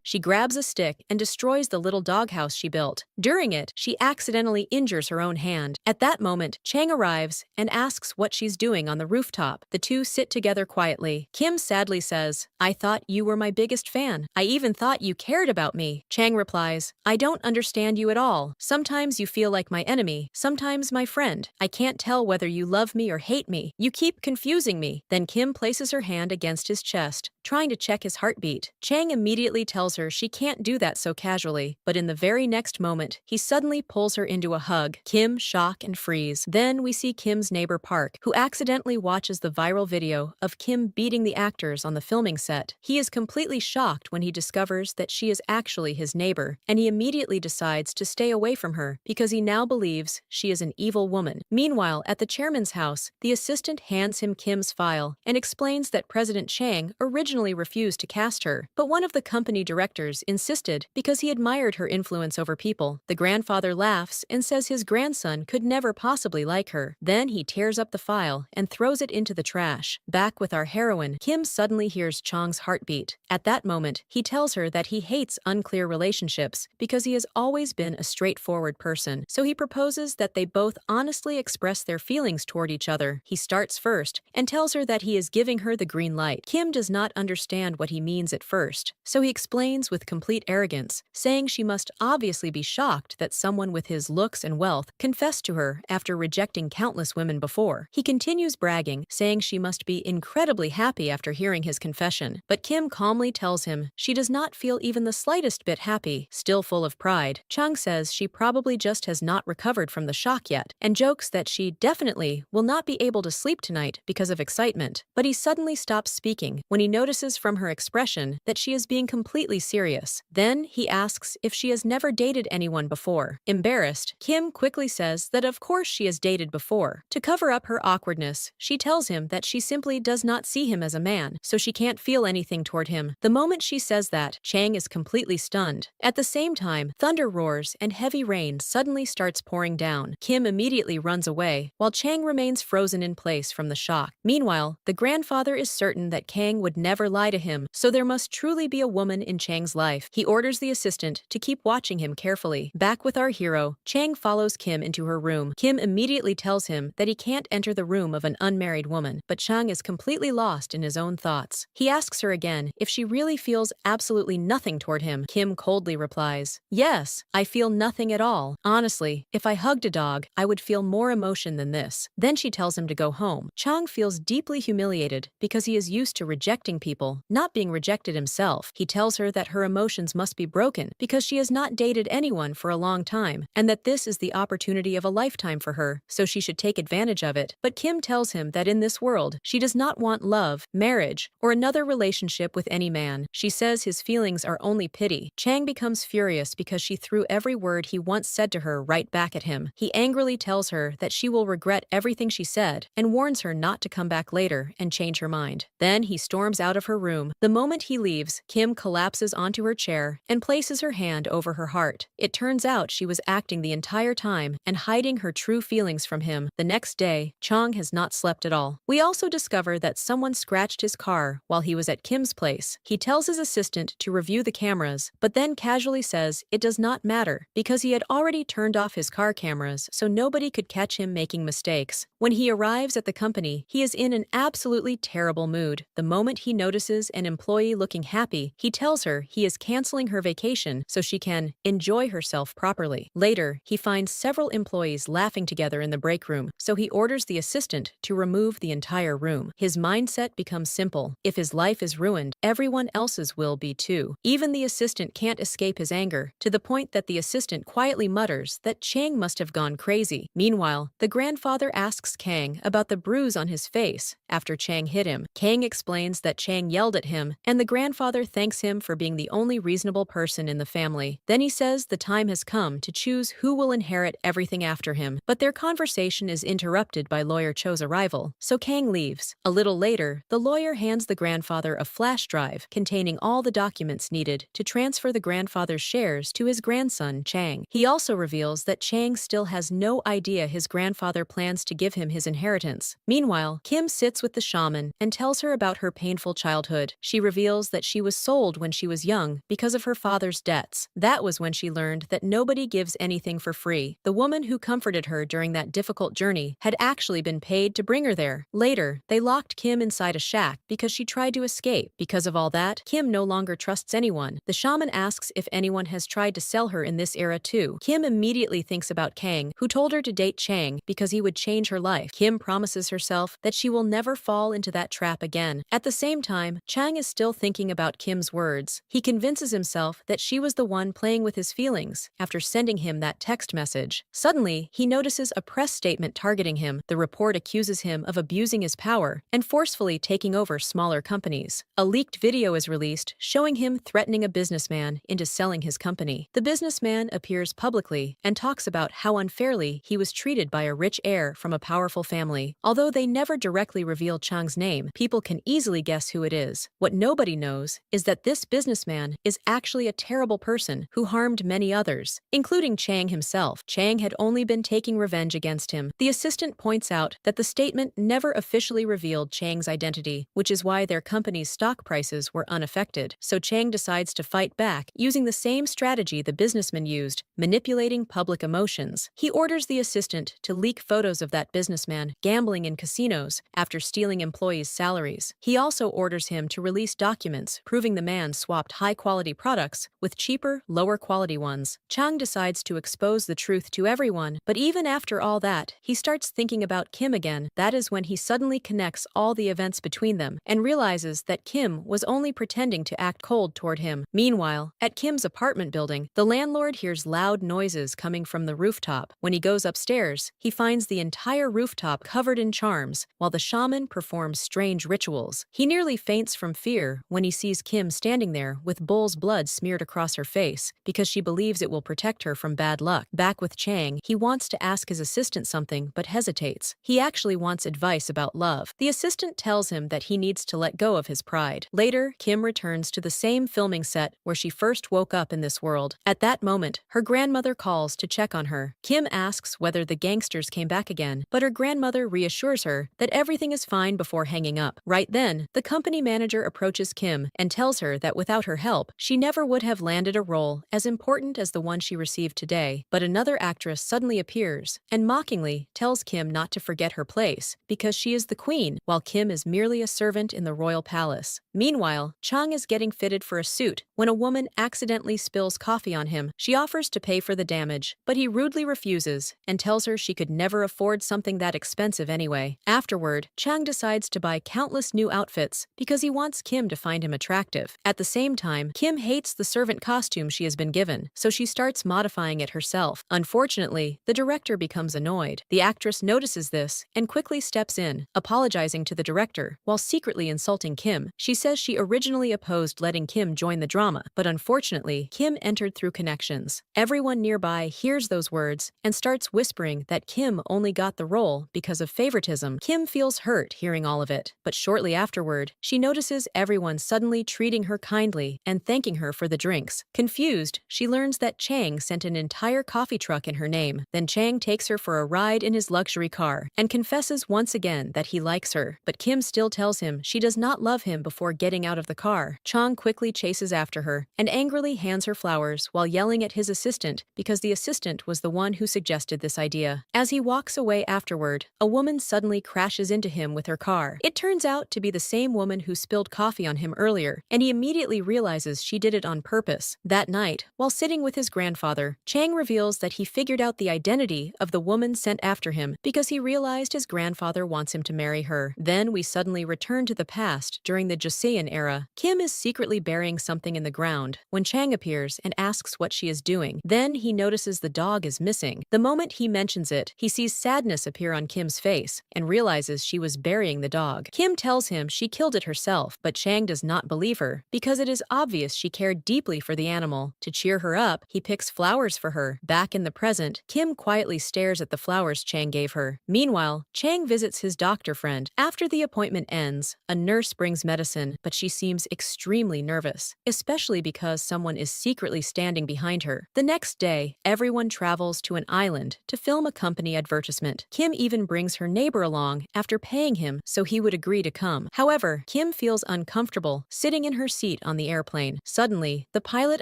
she grabs a stick and destroys the little doghouse she built. During it, she accidentally injures her own hand. At that moment, Chang arrives and asks what she's doing on the rooftop. The two sit together quietly. Kim sadly says, "I thought you were my biggest fan. I even thought you cared about me." Chang replies, "I don't understand you at all. Sometimes you feel like my enemy, sometimes my friend. I can't tell whether you love me or hate me. You keep confusing me." Then Kim places her hand against his chest, trying to check his heartbeat. Chang immediately tells her she can't do that so casually, but in the very next moment, he suddenly pulls her into a hug. Kim shock and freeze. Then we see Kim's neighbor Park, who accidentally watches the viral video of Kim beating the actors on the filming set. He is completely shocked when he discovers that she is actually his neighbor, and he immediately decides to stay away from her because he now believes she is an evil woman. Meanwhile, at the chairman's house, the assistant hands him Kim's file and explains that President Chang originally refused to cast her, but one of the company directors insisted because he admired her influence over people. The grandfather laughs and says his grandson could never possibly like her. Then he tears up the file and throws it into the trash. Back with our heroine, Kim suddenly hears Chang's heartbeat. At that moment, he tells her that he hates unclear relationships because he has always been a straightforward person. So he proposes that they both honestly express their feelings toward each other. He starts first and tells her that he is giving her the green light. Kim does not understand what he means at first, so he explains with complete arrogance, saying she must obviously be shocked that someone with his looks and wealth confessed to her after rejecting countless women before. He continues bragging, saying she must be incredibly happy after hearing his confession. But Kim calmly tells him she does not feel even the slightest bit happy. Still full of pride, Chang says she probably just has not recovered from the shock yet, and jokes that she definitely will not be able to sleep tonight because of excitement. But he suddenly stops speaking when he notices from her expression that she is being completely serious. Then he asks if she has never dated anyone before. Embarrassed, Kim quickly says that of course she has dated before. To cover up her awkwardness, she tells him that she simply does not see him as a man, so she can't feel anything toward him. The moment she says that, Chang is completely stunned. At the same time, thunder roars and heavy rain suddenly starts pouring down. Kim immediately runs away, while Chang remains frozen in place from the shock. Meanwhile, the grandfather is certain that Kang would never lie to him, so there must truly be a woman in Chang's life. He orders the assistant to keep watching him carefully. Back with our hero, Chang follows Kim into her room. Kim immediately tells him that he can't enter the room of an unmarried woman, but Chang is completely lost in his own thoughts. He asks her again if she really feels absolutely nothing toward him. Kim coldly replies, "Yes, I feel nothing at all. Honestly, if I hugged a dog, I would feel more emotion than this." Then she tells him to go home. Chang feels deeply humiliated because he is used to rejecting people, not being rejected rejected himself. He tells her that her emotions must be broken because she has not dated anyone for a long time, and that this is the opportunity of a lifetime for her, so she should take advantage of it. But Kim tells him that in this world, she does not want love, marriage, or another relationship with any man. She says his feelings are only pity. Chang becomes furious because she threw every word he once said to her right back at him. He angrily tells her that she will regret everything she said and warns her not to come back later and change her mind. Then he storms out of her room. The moment he leaves, Kim collapses onto her chair and places her hand over her heart. It turns out she was acting the entire time and hiding her true feelings from him. The next day, Chang has not slept at all. We also discover that someone scratched his car while he was at Kim's place. He tells his assistant to review the cameras, but then casually says it does not matter because he had already turned off his car cameras so nobody could catch him making mistakes. When he arrives at the company, he is in an absolutely terrible mood. The moment he notices an employee looking happy, he tells her he is canceling her vacation so she can enjoy herself properly. Later, he finds several employees laughing together in the break room, so he orders the assistant to remove the entire room. His mindset becomes simple. If his life is ruined, everyone else's will be too. Even the assistant can't escape his anger, to the point that the assistant quietly mutters that Chang must have gone crazy. Meanwhile, the grandfather asks Kang about the bruise on his face after Chang hit him. Kang explains that Chang yelled at him, and the grandfather thanks him for being the only reasonable person in the family. Then he says the time has come to choose who will inherit everything after him, but their conversation is interrupted by Lawyer Cho's arrival, so Kang leaves. A little later, the lawyer hands the grandfather a flash drive containing all the documents needed to transfer the grandfather's shares to his grandson, Chang. He also reveals that Chang still has no idea his grandfather plans to give him his inheritance. Meanwhile, Kim sits with the shaman and tells her about her painful childhood. She reveals that she was sold when she was young because of her father's debts. That was when she learned that nobody gives anything for free. The woman who comforted her during that difficult journey had actually been paid to bring her there. Later, they locked Kim inside a shack because she tried to escape. Because of all that, Kim no longer trusts anyone. The shaman asks if anyone has tried to sell her in this era too. Kim immediately thinks about Kang, who told her to date Chang because he would change her life. Kim promises herself that she will never fall into that trap again. At the same time, Chang is still thinking about Kim's words. He convinces himself that she was the one playing with his feelings after sending him that text message. Suddenly, he notices a press statement targeting him. The report accuses him of abusing his power and forcefully taking over smaller companies. A leaked video is released showing him threatening a businessman into selling his company. The businessman appears publicly and talks about how unfairly he was treated by a rich heir from a powerful family. Although they never directly reveal Chang's name, people can easily guess who it is. What nobody knows is that this businessman is actually a terrible person who harmed many others, including Chang himself. Chang had only been taking revenge against him. The assistant points out that the statement never officially revealed Chang's identity, which is why their company's stock prices were unaffected. So Chang decides to fight back using the same strategy the businessman used, manipulating public emotions. He orders the assistant to leak photos of that businessman gambling in casinos after stealing employees' salaries. He also orders him to release documents proving the man swapped high-quality products with cheaper, lower-quality ones. Chang decides to expose the truth to everyone, but even after all that, he starts thinking about Kim again. That is when he suddenly connects all the events between them and realizes that Kim was only pretending to act cold toward him. Meanwhile, at Kim's apartment building, the landlord hears loud noises coming from the rooftop. When he goes upstairs, he finds the entire rooftop covered in charms, while the shaman performs strange rituals. He nearly faints from fear when he sees Kim standing there with bull's blood smeared across her face because she believes it will protect her from bad luck. Back with Chang, he wants to ask his assistant something but hesitates. He actually wants advice about love. The assistant tells him that he needs to let go of his pride. Later, Kim returns to the same filming set where she first woke up in this world. At that moment, her grandmother calls to check on her. Kim asks whether the gangsters came back again, but her grandmother reassures her that everything is fine before hanging up. Right then, the company manager approaches Kim and tells her that without her help, she never would have landed a role as important as the one she received today. But another actress suddenly appears and mockingly tells Kim not to forget her place because she is the queen, while Kim is merely a servant in the royal palace. Meanwhile, Chang is getting fitted for a suit when a woman accidentally spills coffee on him. She offers to pay for the damage, but he rudely refuses and tells her she could never afford something that expensive anyway. Afterward, Chang decides to buy countless new outfits because he wants Kim to find find him attractive. At the same time, Kim hates the servant costume she has been given, so she starts modifying it herself. Unfortunately, the director becomes annoyed. The actress notices this and quickly steps in, apologizing to the director, while secretly insulting Kim. She says she originally opposed letting Kim join the drama, but unfortunately, Kim entered through connections. Everyone nearby hears those words and starts whispering that Kim only got the role because of favoritism. Kim feels hurt hearing all of it, but shortly afterward, she notices everyone suddenly treating her kindly and thanking her for the drinks. Confused, she learns that Chang sent an entire coffee truck in her name. Then Chang takes her for a ride in his luxury car and confesses once again that he likes her, but Kim still tells him she does not love him before getting out of the car. Chang quickly chases after her and angrily hands her flowers while yelling at his assistant because the assistant was the one who suggested this idea. As he walks away afterward, a woman suddenly crashes into him with her car. It turns out to be the same woman who spilled coffee on him earlier, and he immediately realizes she did it on purpose. That night, while sitting with his grandfather, Chang reveals that he figured out the identity of the woman sent after him because he realized his grandfather wants him to marry her. Then we suddenly return to the past during the Joseon era. Kim is secretly burying something in the ground when Chang appears and asks what she is doing. Then he notices the dog is missing. The moment he mentions it, he sees sadness appear on Kim's face and realizes she was burying the dog. Kim tells him she killed it herself, but Chang does not believe her because it is obvious she cared deeply for the animal. To cheer her up, he picks flowers for her. Back in the present, Kim quietly stares at the flowers Chang gave her. Meanwhile, Chang visits his doctor friend. After the appointment ends, a nurse brings medicine, but she seems extremely nervous, especially because someone is secretly standing behind her. The next day, everyone travels to an island to film a company advertisement. Kim even brings her neighbor along after paying him so he would agree to come. However, Kim feels uncomfortable sitting in her seat on the airplane. Suddenly, the pilot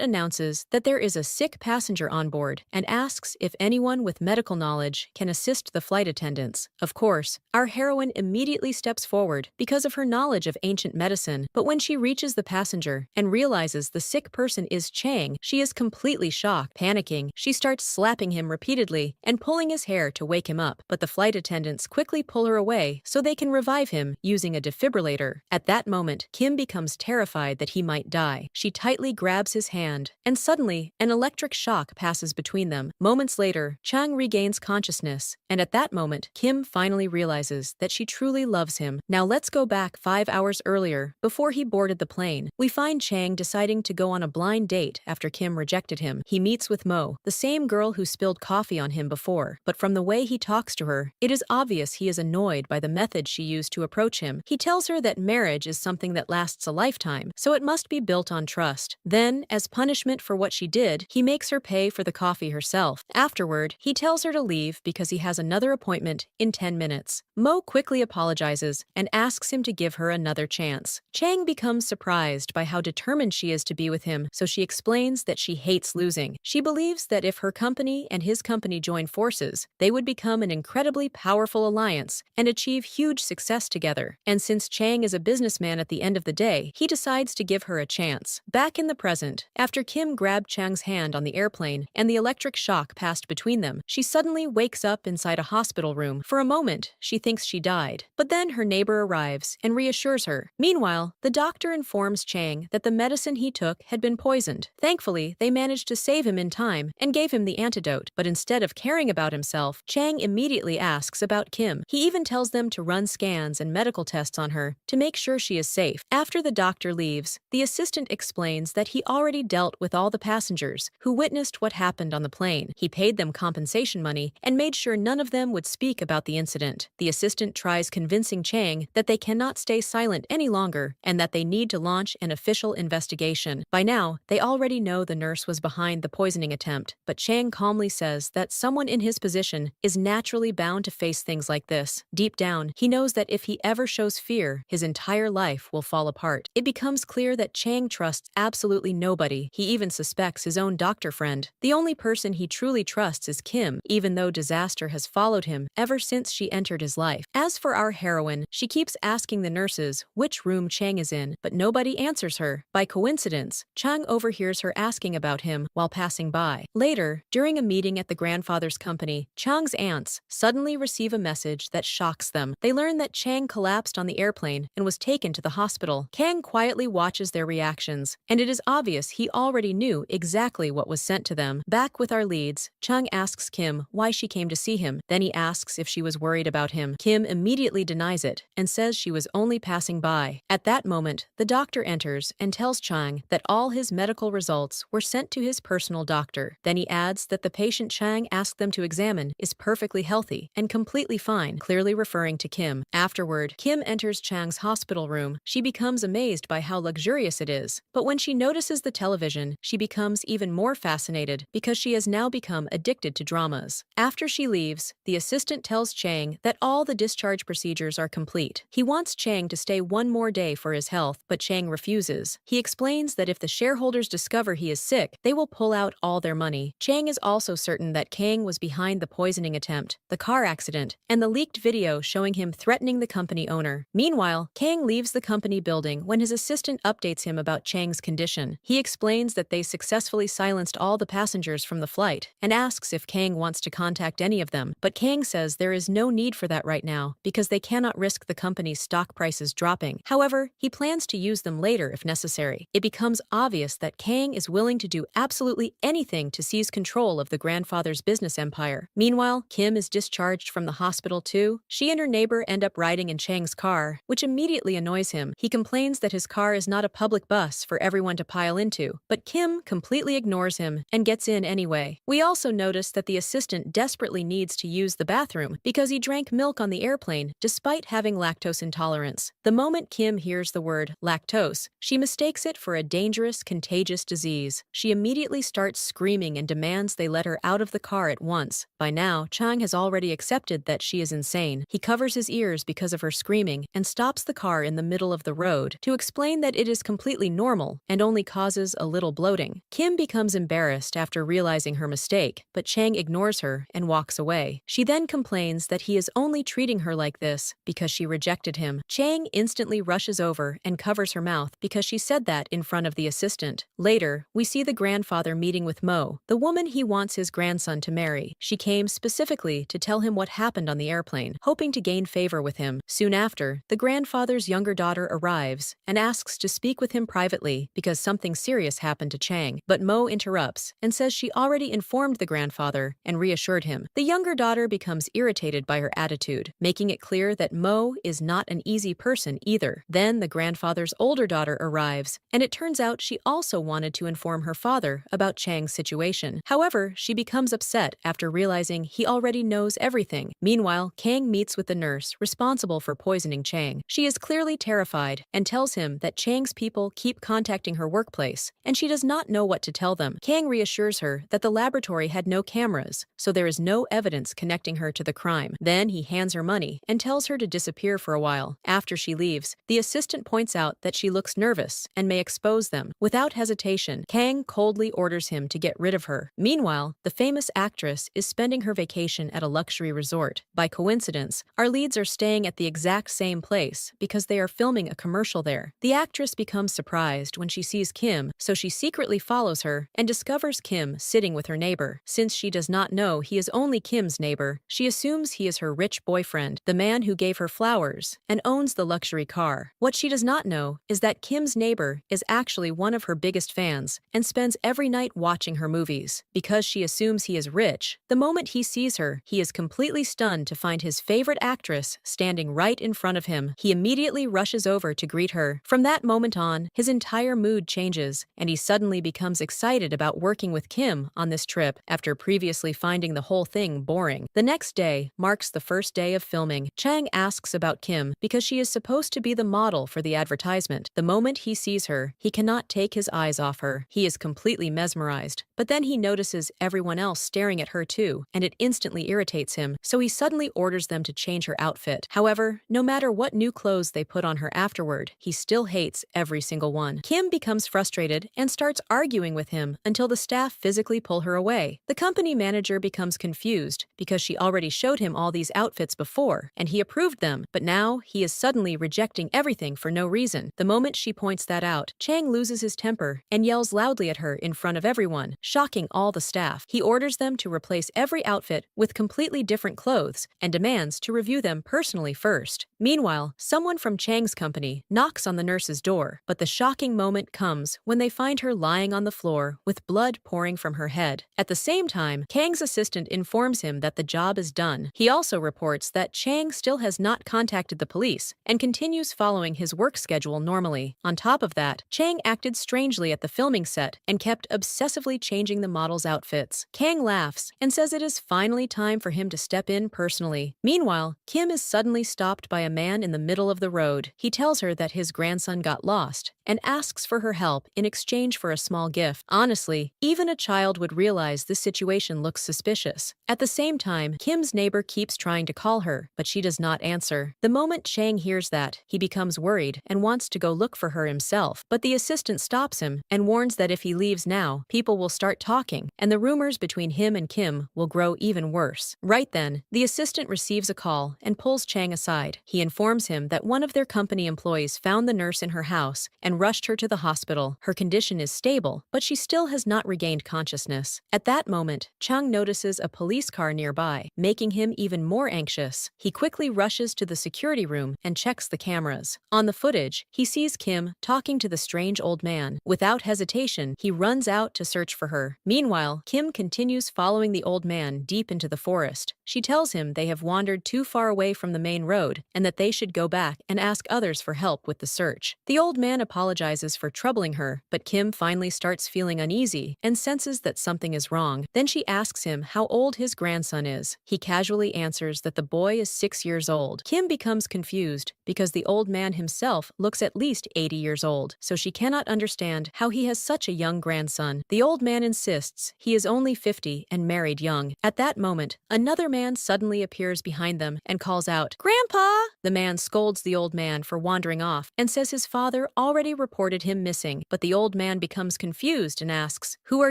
announces that there is a sick passenger on board and asks if anyone with medical knowledge can assist the flight attendants. Of course, our heroine immediately steps forward because of her knowledge of ancient medicine, but when she reaches the passenger and realizes the sick person is Chang, she is completely shocked. Panicking, she starts slapping him repeatedly and pulling his hair to wake him up, but the flight attendants quickly pull her away so they can revive him using a defibrillator. At that moment, Kim becomes terrified that he might die. She tightly grabs his hand, and suddenly, an electric shock passes between them. Moments later, Chang regains consciousness, and at that moment, Kim finally realizes that she truly loves him. Now let's go back 5 hours earlier, before he boarded the plane. We find Chang deciding to go on a blind date after Kim rejected him. He meets with Mo, the same girl who spilled coffee on him before, but from the way he talks to her, it is obvious he is annoyed by the method she used to approach him. He tells her that marriage is something that lasts a lifetime, so it must be built on trust. Then, as punishment for what she did, he makes her pay for the coffee herself. Afterward, he tells her to leave because he has another appointment in 10 minutes. Mo quickly apologizes and asks him to give her another chance. Chang becomes surprised by how determined she is to be with him, so she explains that she hates losing. She believes that if her company and his company join forces, they would become an incredibly powerful alliance and achieve huge success together. And since Chang is a businessman at the end of the day, he decides to give her a chance. Back in the present, after Kim grabbed Chang's hand on the airplane and the electric shock passed between them, she suddenly wakes up inside a hospital room. For a moment, she thinks she died, but then her neighbor arrives and reassures her. Meanwhile, the doctor informs Chang that the medicine he took had been poisoned. Thankfully, they managed to save him in time and gave him the antidote, but instead of caring about himself, Chang immediately asks about Kim. He even tells them to run scans and medical tests on her to make sure she is safe. After the doctor leaves, the assistant explains that he already dealt with all the passengers who witnessed what happened on the plane. He paid them compensation money and made sure none of them would speak about the incident. The assistant tries convincing Chang that they cannot stay silent any longer and that they need to launch an official investigation. By now, they already know the nurse was behind the poisoning attempt, but Chang calmly says that someone in his position is naturally bound to face things like this. Deep down, he knows that if he ever shows fear, his entire life will fall apart. It becomes clear that Chang trusts absolutely nobody. He even suspects his own doctor friend. The only person he truly trusts is Kim, even though disaster has followed him ever since she entered his life. As for our heroine, she keeps asking the nurses which room Chang is in, but nobody answers her. By coincidence, Chang overhears her asking about him while passing by. Later, during a meeting at the grandfather's company, Chang's aunts suddenly receive a message that shocks them. They learn that Chang collapsed on the airplane and was taken to the hospital. Kang quietly watches their reactions, and it is obvious he already knew exactly what was sent to them. Back with our leads, Chung asks Kim why she came to see him. Then he asks if she was worried about him. Kim immediately denies it and says she was only passing by. At that moment, the doctor enters and tells Chang that all his medical results were sent to his personal doctor. Then he adds that the patient Chang asked them to examine is perfectly healthy and completely fine, clearly referring to Kim. Afterward, Kim enters Chang's hospital room. She becomes amazed by how luxurious it is. But when she notices the television, she becomes even more fascinated because she has now become addicted to dramas. After she leaves, the assistant tells Chang that all the discharge procedures are complete. He wants Chang to stay one more day for his health, but Chang refuses. He explains that if the shareholders discover he is sick, they will pull out all their money. Chang is also certain that Kang was behind the poisoning attempt, the car accident, and the leaked video showing him threatening the company owner. Meanwhile, Kang leaves the company building when his assistant updates him about Chang's condition. He explains that they successfully silenced all the passengers from the flight and asks if Kang wants to contact any of them, but Kang says there is no need for that right now because they cannot risk the company's stock prices dropping. However, he plans to use them later if necessary. It becomes obvious that Kang is willing to do absolutely anything to seize control of the grandfather's business empire. Meanwhile, Kim is discharged from the hospital too. She and her neighbor end up riding in Chang's car, which immediately annoys him. He complains that his car is not a public bus for everyone to pile into, but Kim completely ignores him and gets in anyway. We also notice that the assistant desperately needs to use the bathroom because he drank milk on the airplane despite having lactose intolerance. The moment Kim hears the word lactose, she mistakes it for a dangerous, contagious disease. She immediately starts screaming and demands they let her out of the car at once. By now, Chang has already accepted that she is insane. He covers his ears because of her screaming and stops the car in the middle of the road to explain that it is completely normal and only causes a little bloating. Kim becomes embarrassed after realizing her mistake, but Chang ignores her and walks away. She then complains that he is only treating her like this because she rejected him. Chang instantly rushes over and covers her mouth because she said that in front of the assistant. Later, we see the grandfather meeting with Mo, the woman he wants his grandson to marry. She came specifically to tell him what happened on the airplane, hoping to gain favor with him. Soon after, the grandfather's younger daughter arrives and asks to speak with him privately because something serious happened to Chang. But Mo interrupts and says she already informed the grandfather and reassured him. The younger daughter becomes irritated by her attitude, making it clear that Mo is not an easy person either. Then the grandfather's older daughter arrives, and it turns out she also wanted to inform her father about Chang's situation. However, she becomes upset after realizing he already knows everything. Meanwhile, Kang meets with the nurse responsible for poisoning Chang. She is clearly terrified and tells him that Chang's people keep contacting her workplace, and she does not know what to tell them. Kang reassures her that the laboratory had no cameras, so there is no evidence connecting her to the crime. Then he hands her money and tells her to disappear for a while. After she leaves, the assistant points out that she looks nervous and may expose them. Without hesitation, Kang coldly orders him to get rid of her. Meanwhile, the famous actress is spending her vacation at a luxury resort. By coincidence, our leads are staying at the exact same place because they are filming a commercial there. The actress becomes surprised when she sees Kim, so she secretly follows her and discovers Kim sitting with her neighbor. Since she does not know he is only Kim's neighbor, she assumes he is her rich boyfriend, the man who gave her flowers and owns the luxury car. What she does not know is that Kim's neighbor is actually one of her biggest fans and spends every night watching her movies. Because she assumes he is rich, the moment he sees her, he is completely stunned to find his favorite actress standing right in front of him. He immediately rushes over to greet her. From that moment on, his entire mood changes, and he suddenly becomes excited about working with Kim on this trip after previously finding the whole thing boring. The next day marks the first day of filming. Chang asks about Kim because she is supposed to be the model for the advertisement. The moment he sees her, he cannot take his eyes off her. He is completely mesmerized, but then he notices everyone else staring at her too, and it instantly irritates him, so he suddenly orders them to change her outfit. However, no matter what new clothes they put on her afterward, he still hates every single one. Kim becomes frustrated and starts arguing with him until the staff physically pull her away. The company manager becomes confused because she already showed him all these outfits before, and he approved them, but now he is suddenly rejecting everything for no reason. The moment she points that out, Chang loses his temper and yells loudly at her in front of everyone, shocking all the staff. He orders them to replace every outfit with completely different clothes and demands to review them personally first. Meanwhile, someone from Chang's company knocks knocks on the nurse's door, but the shocking moment comes when they find her lying on the floor with blood pouring from her head. At the same time, Kang's assistant informs him that the job is done. He also reports that Chang still has not contacted the police and continues following his work schedule normally. On top of that, Chang acted strangely at the filming set and kept obsessively changing the models' outfits. Kang laughs and says it is finally time for him to step in personally. Meanwhile, Kim is suddenly stopped by a man in the middle of the road. He tells her that his grandson got lost and asks for her help in exchange for a small gift. Honestly, even a child would realize this situation looks suspicious. At the same time, Kim's neighbor keeps trying to call her, but she does not answer. The moment Chang hears that, he becomes worried and wants to go look for her himself, but the assistant stops him and warns that if he leaves now, people will start talking, and the rumors between him and Kim will grow even worse. Right then, the assistant receives a call and pulls Chang aside. He informs him that one of their company employees found the nurse in her house and rushed her to the hospital. Her condition is stable, but she still has not regained consciousness. At that moment, Chang notices a police car nearby, making him even more anxious. He quickly rushes to the security room and checks the cameras. On the footage, he sees Kim talking to the strange old man. Without hesitation, he runs out to search for her. Meanwhile, Kim continues following the old man deep into the forest. She tells him they have wandered too far away from the main road and that they should go back and ask others for help with the search. The old man apologizes for troubling her, but Kim finally starts feeling uneasy and senses that something is wrong. Then she asks him how old his grandson is. He casually answers that the boy is 6 years old. Kim becomes confused because the old man himself looks at least 80 years old, so she cannot understand how he has such a young grandson. The old man insists he is only 50 and married young. At that moment, another man suddenly appears behind them and calls out, "Grandpa!" The man scolds the old man for wandering off and says his father already reported him missing, but the old man becomes confused and asks, "Who are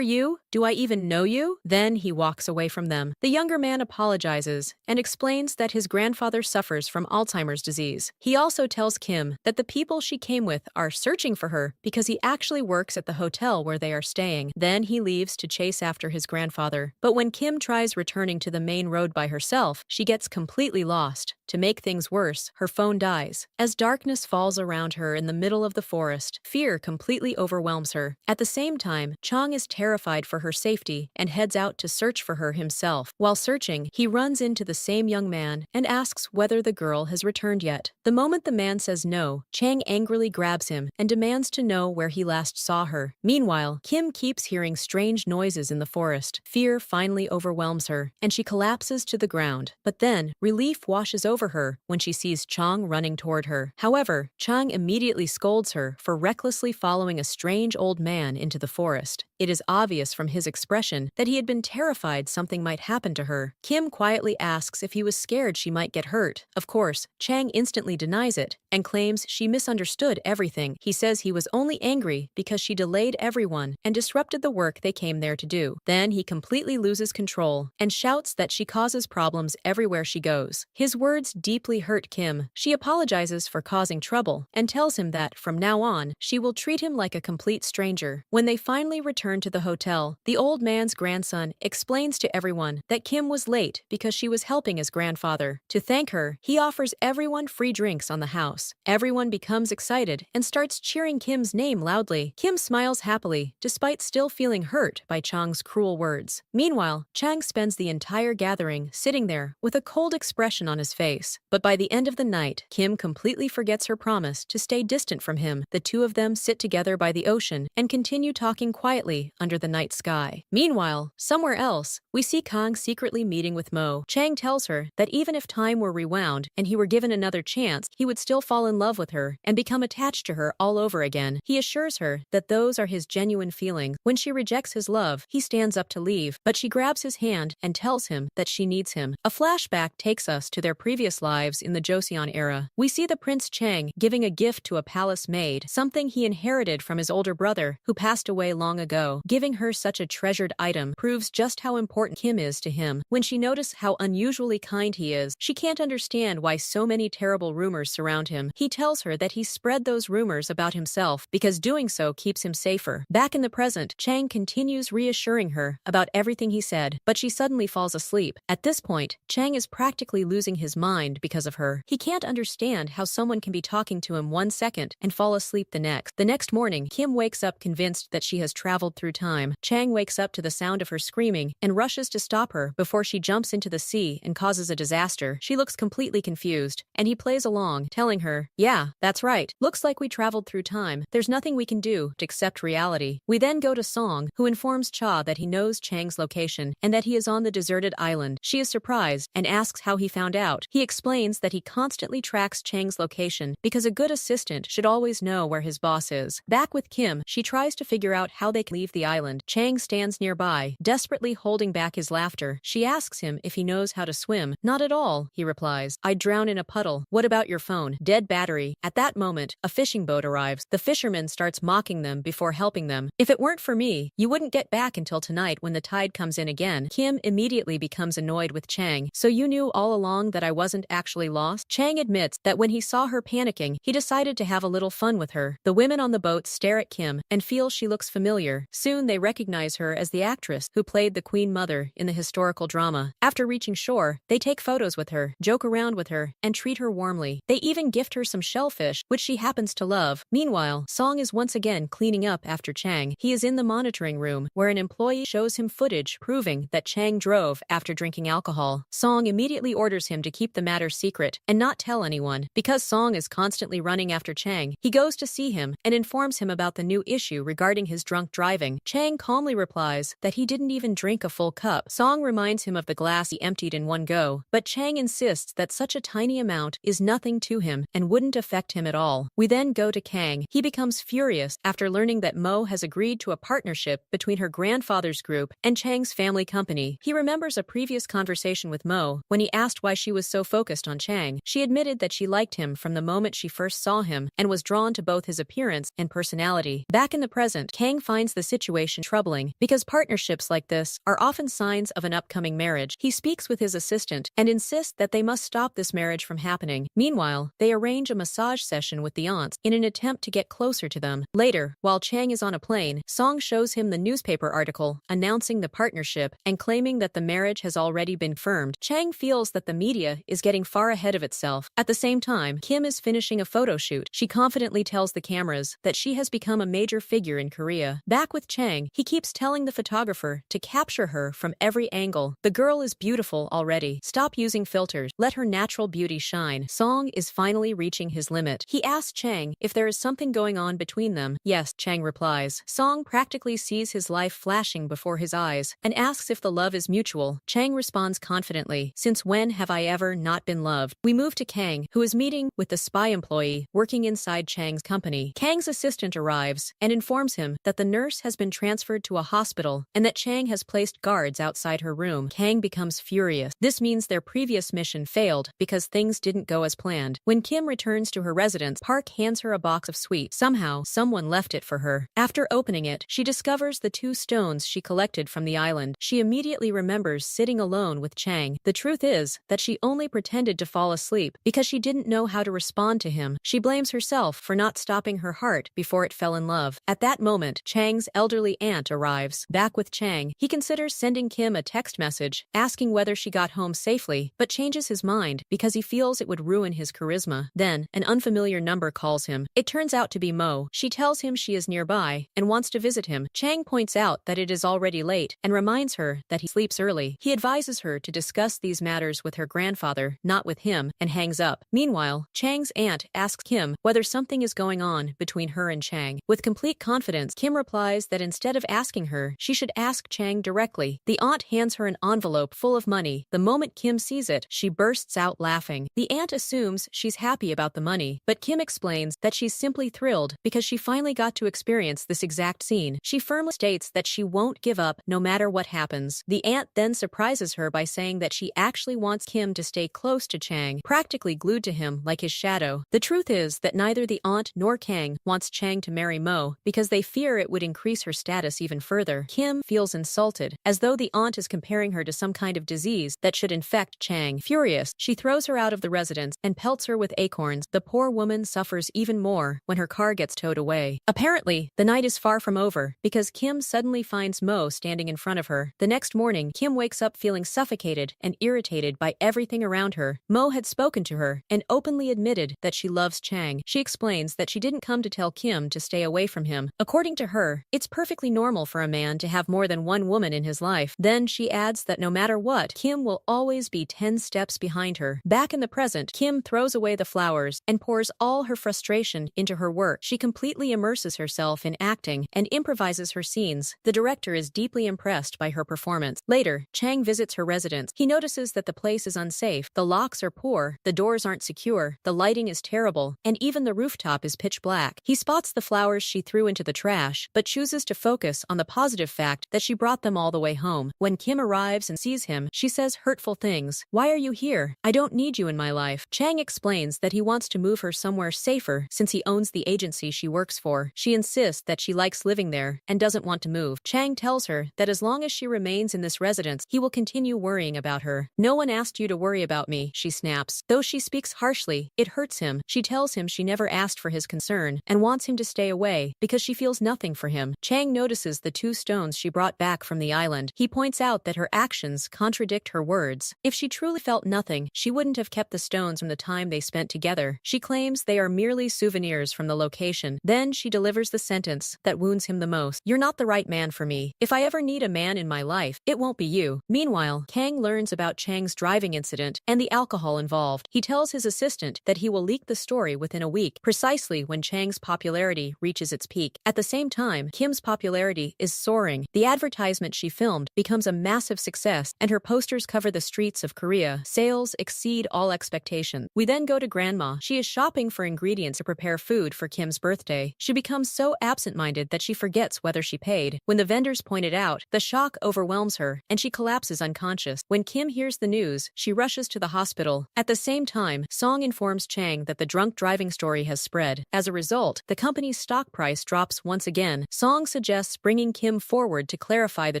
you? Do I even know you?" Then he walks away from them. The younger man apologizes and explains that his grandfather suffers from Alzheimer's disease. He also tells Kim that the people she came with are searching for her because he actually works at the hotel where they are staying. Then he leaves to chase after his grandfather. But when Kim tries returning to the main road by herself, she gets completely lost. To make things worse, her phone dies. As darkness falls around her in the middle of the forest, fear completely overwhelms her. At the same time, Chang is terrified for her safety and heads out to search for her himself. While searching, he runs into the same young man and asks whether the girl has returned yet. The moment the man says no, Chang angrily grabs him and demands to know where he last saw her. Meanwhile, Kim keeps hearing strange noises in the forest. Fear finally overwhelms her, and she collapses to the ground. But then, relief washes over her when she sees Chang running toward her. However, Chang immediately scolds her for recklessly following a strange old man into the forest. It is obvious from his expression that he had been terrified something might happen to her. Kim quietly asks if he was scared she might get hurt. Of course, Chang instantly denies it and claims she misunderstood everything. He says he was only angry because she delayed everyone and disrupted the work they came there to do. Then he completely loses control and shouts that she causes problems everywhere she goes. His words deeply hurt Kim. She apologizes for causing trouble and tells him that, from now on, she will treat him like a complete stranger. When they finally return to the hotel, the old man's grandson explains to everyone that Kim was late because she was helping his grandfather. To thank her, he offers everyone free drinks on the house. Everyone becomes excited and starts cheering Kim's name loudly. Kim smiles happily, despite still feeling hurt by Chang's cruel words. Meanwhile, Chang spends the entire gathering sitting there with a cold expression on his face. But by the end of the night, Kim completely forgets her promise to stay distant from him. The two of them sit together by the ocean and continue talking quietly under the night sky. Meanwhile, somewhere else, we see Kang secretly meeting with Mo. Chang tells her that even if time were rewound and he were given another chance, he would still fall in love with her and become attached to her all over again. He assures her that those are his genuine feelings. When she rejects his love, he stands up to leave, but she grabs his hand and tells him that she needs him. A flashback takes us to their previous lives in the Joseon era. We see the Prince Chang giving a gift to a palace maid, something he inherited from his older brother who passed away long ago. Giving her such a treasured item proves just how important Kim is to him. When she notices how unusually kind he is, she can't understand why so many terrible rumors surround him. He tells her that he spread those rumors about himself because doing so keeps him safer. Back in the present, Chang continues reassuring her about everything he said, but she suddenly falls asleep. At At this point, Chang is practically losing his mind because of her. He can't understand how someone can be talking to him 1 second and fall asleep the next. The next morning, Kim wakes up convinced that she has traveled through time. Chang wakes up to the sound of her screaming and rushes to stop her before she jumps into the sea and causes a disaster. She looks completely confused, and he plays along, telling her, "Yeah, that's right. Looks like we traveled through time. There's nothing we can do to accept reality." We then go to Song, who informs Cha that he knows Chang's location and that he is on the deserted island. She is surprised and asks how he found out. He explains that he constantly tracks Chang's location because a good assistant should always know where his boss is. Back with Kim, she tries to figure out how they can leave the island. Chang stands nearby, desperately holding back his laughter. She asks him if he knows how to swim. "Not at all," he replies. "I'd drown in a puddle." "What about your phone?" "Dead battery." At that moment, a fishing boat arrives. The fisherman starts mocking them before helping them. "If it weren't for me, you wouldn't get back until tonight when the tide comes in again." Kim immediately becomes annoyed with Chang. "So you knew all along that I wasn't actually lost?" Chang admits that when he saw her panicking, he decided to have a little fun with her. The women on the boat stare at Kim and feel she looks familiar. Soon they recognize her as the actress who played the Queen Mother in the historical drama. After reaching shore, they take photos with her, joke around with her, and treat her warmly. They even gift her some shellfish, which she happens to love. Meanwhile, Song is once again cleaning up after Chang. He is in the monitoring room, where an employee shows him footage proving that Chang drove after drinking alcohol. Song immediately orders him to keep the matter secret and not tell anyone. Because Song is constantly running after Chang, he goes to see him and informs him about the new issue regarding his drunk driving. Chang calmly replies that he didn't even drink a full cup. Song reminds him of the glass he emptied in one go, but Chang insists that such a tiny amount is nothing to him and wouldn't affect him at all. We then go to Kang. He becomes furious after learning that Mo has agreed to a partnership between her grandfather's group and Chang's family company. He remembers a previous conversation with Mo when he asked why she was so focused on Chang. She admitted that she liked him from the moment she first saw him and was drawn to both his appearance and personality. Back in the present, Kang finds the situation troubling because partnerships like this are often signs of an upcoming marriage. He speaks with his assistant and insists that they must stop this marriage from happening. Meanwhile, they arrange a massage session with the aunts in an attempt to get closer to them. Later, while Chang is on a plane, Song shows him the newspaper article announcing the partnership and claiming that the marriage has already been confirmed. Chang feels that the media is getting far ahead of itself. At the same time, Kim is finishing a photo shoot. She confidently tells the cameras that she has become a major figure in Korea. Back with Chang, he keeps telling the photographer to capture her from every angle. "The girl is beautiful already. Stop using filters. Let her natural beauty shine." Song is finally reaching his limit. He asks Chang if there is something going on between them. "Yes," Chang replies. Song practically sees his life flashing before his eyes and asks if the love is mutual. Chang responds confidently, "Since when have I ever not been loved?" We move to Kang, who is meeting with the spy employee working inside Chang's company. Kang's assistant arrives and informs him that the nurse has been transferred to a hospital and that Chang has placed guards outside her room. Kang becomes furious. This means their previous mission failed because things didn't go as planned. When Kim returns to her residence, Park hands her a box of sweets. Somehow, someone left it for her. After opening it, she discovers the 2 stones she collected from the island. She immediately remembers sitting alone with Chang. The truth is that she only pretended to fall asleep because she didn't know how to respond to him. She blames herself for not stopping her heart before it fell in love. At that moment, Chang's elderly aunt arrives. Back with Chang, he considers sending Kim a text message asking whether she got home safely, but changes his mind because he feels it would ruin his charisma. Then, an unfamiliar number calls him. It turns out to be Mo. She tells him she is nearby and wants to visit him. Chang points out that it is already late and reminds her that he sleeps early. He advises her to discuss these matters with her grandfather, not with him, and hangs up. Meanwhile, Chang's aunt asks Kim whether something is going on between her and Chang. With complete confidence, Kim replies that instead of asking her, she should ask Chang directly. The aunt hands her an envelope full of money. The moment Kim sees it, she bursts out laughing. The aunt assumes she's happy about the money, but Kim explains that she's simply thrilled because she finally got to experience this exact scene. She firmly states that she won't give up no matter what happens. The aunt then surprises her by saying that she actually wants Kim to stay close to Chang, practically glued to him like his shadow. The truth is that neither the aunt nor Kang wants Chang to marry Mo because they fear it would increase her status even further. Kim feels insulted, as though the aunt is comparing her to some kind of disease that should infect Chang. Furious, she throws her out of the residence and pelts her with acorns. The poor woman suffers even more when her car gets towed away. Apparently, the night is far from over because Kim suddenly finds Mo standing in front of her. The next morning, Kim wakes up feeling suffocated and irritated by everything around her. Mo had spoken to her and openly admitted that she loves Chang. She explains that she didn't come to tell Kim to stay away from him. According to her, it's perfectly normal for a man to have more than one woman in his life. Then she adds that no matter what, Kim will always be 10 steps behind her. Back in the present, Kim throws away the flowers and pours all her frustration into her work. She completely immerses herself in acting and improvises her scenes. The director is deeply impressed by her performance. Later, Chang visits her residence. He notices that the place is unsafe. The locks are poor, the doors aren't secure, the lighting is terrible, and even the rooftop is pitch black. He spots the flowers she threw into the trash, but chooses to focus on the positive fact that she brought them all the way home. When Kim arrives and sees him, she says hurtful things. "Why are you here? I don't need you in my life." Chang explains that he wants to move her somewhere safer since he owns the agency she works for. She insists that she likes living there and doesn't want to move. Chang tells her that as long as she remains in this residence, he will continue worrying about her. "No one asked you to worry about me," she snaps. Though she speaks harshly, it hurts him. She tells him she never asked for his concern and wants him to stay away because she feels nothing for him. Chang notices the 2 stones she brought back from the island. He points out that her actions contradict her words. If she truly felt nothing, she wouldn't have kept the stones from the time they spent together. She claims they are merely souvenirs from the location. Then she delivers the sentence that wounds him the most. "You're not the right man for me. If I ever need a man in my life, it won't be you." Meanwhile, Kang learns about Chang's driving incident and the alcohol involved. He tells his assistant that he will leak the story within a week, precisely when Chang's popularity reaches its peak. At the same time, Kim's popularity is soaring. The advertisement she filmed becomes a massive success, and her posters cover the streets of Korea. Sales exceed all expectations. We then go to Grandma. She is shopping for ingredients to prepare food for Kim's birthday. She becomes so absent-minded that she forgets whether she paid. When the vendors point it out, the shock overwhelms her, and she collapses unconscious. When Kim hears the news, she rushes to the hospital. At the same time, Song informs Chang that the drunk driving story has spread. As a result, the company's stock price drops once again. Song suggests bringing Kim forward to clarify the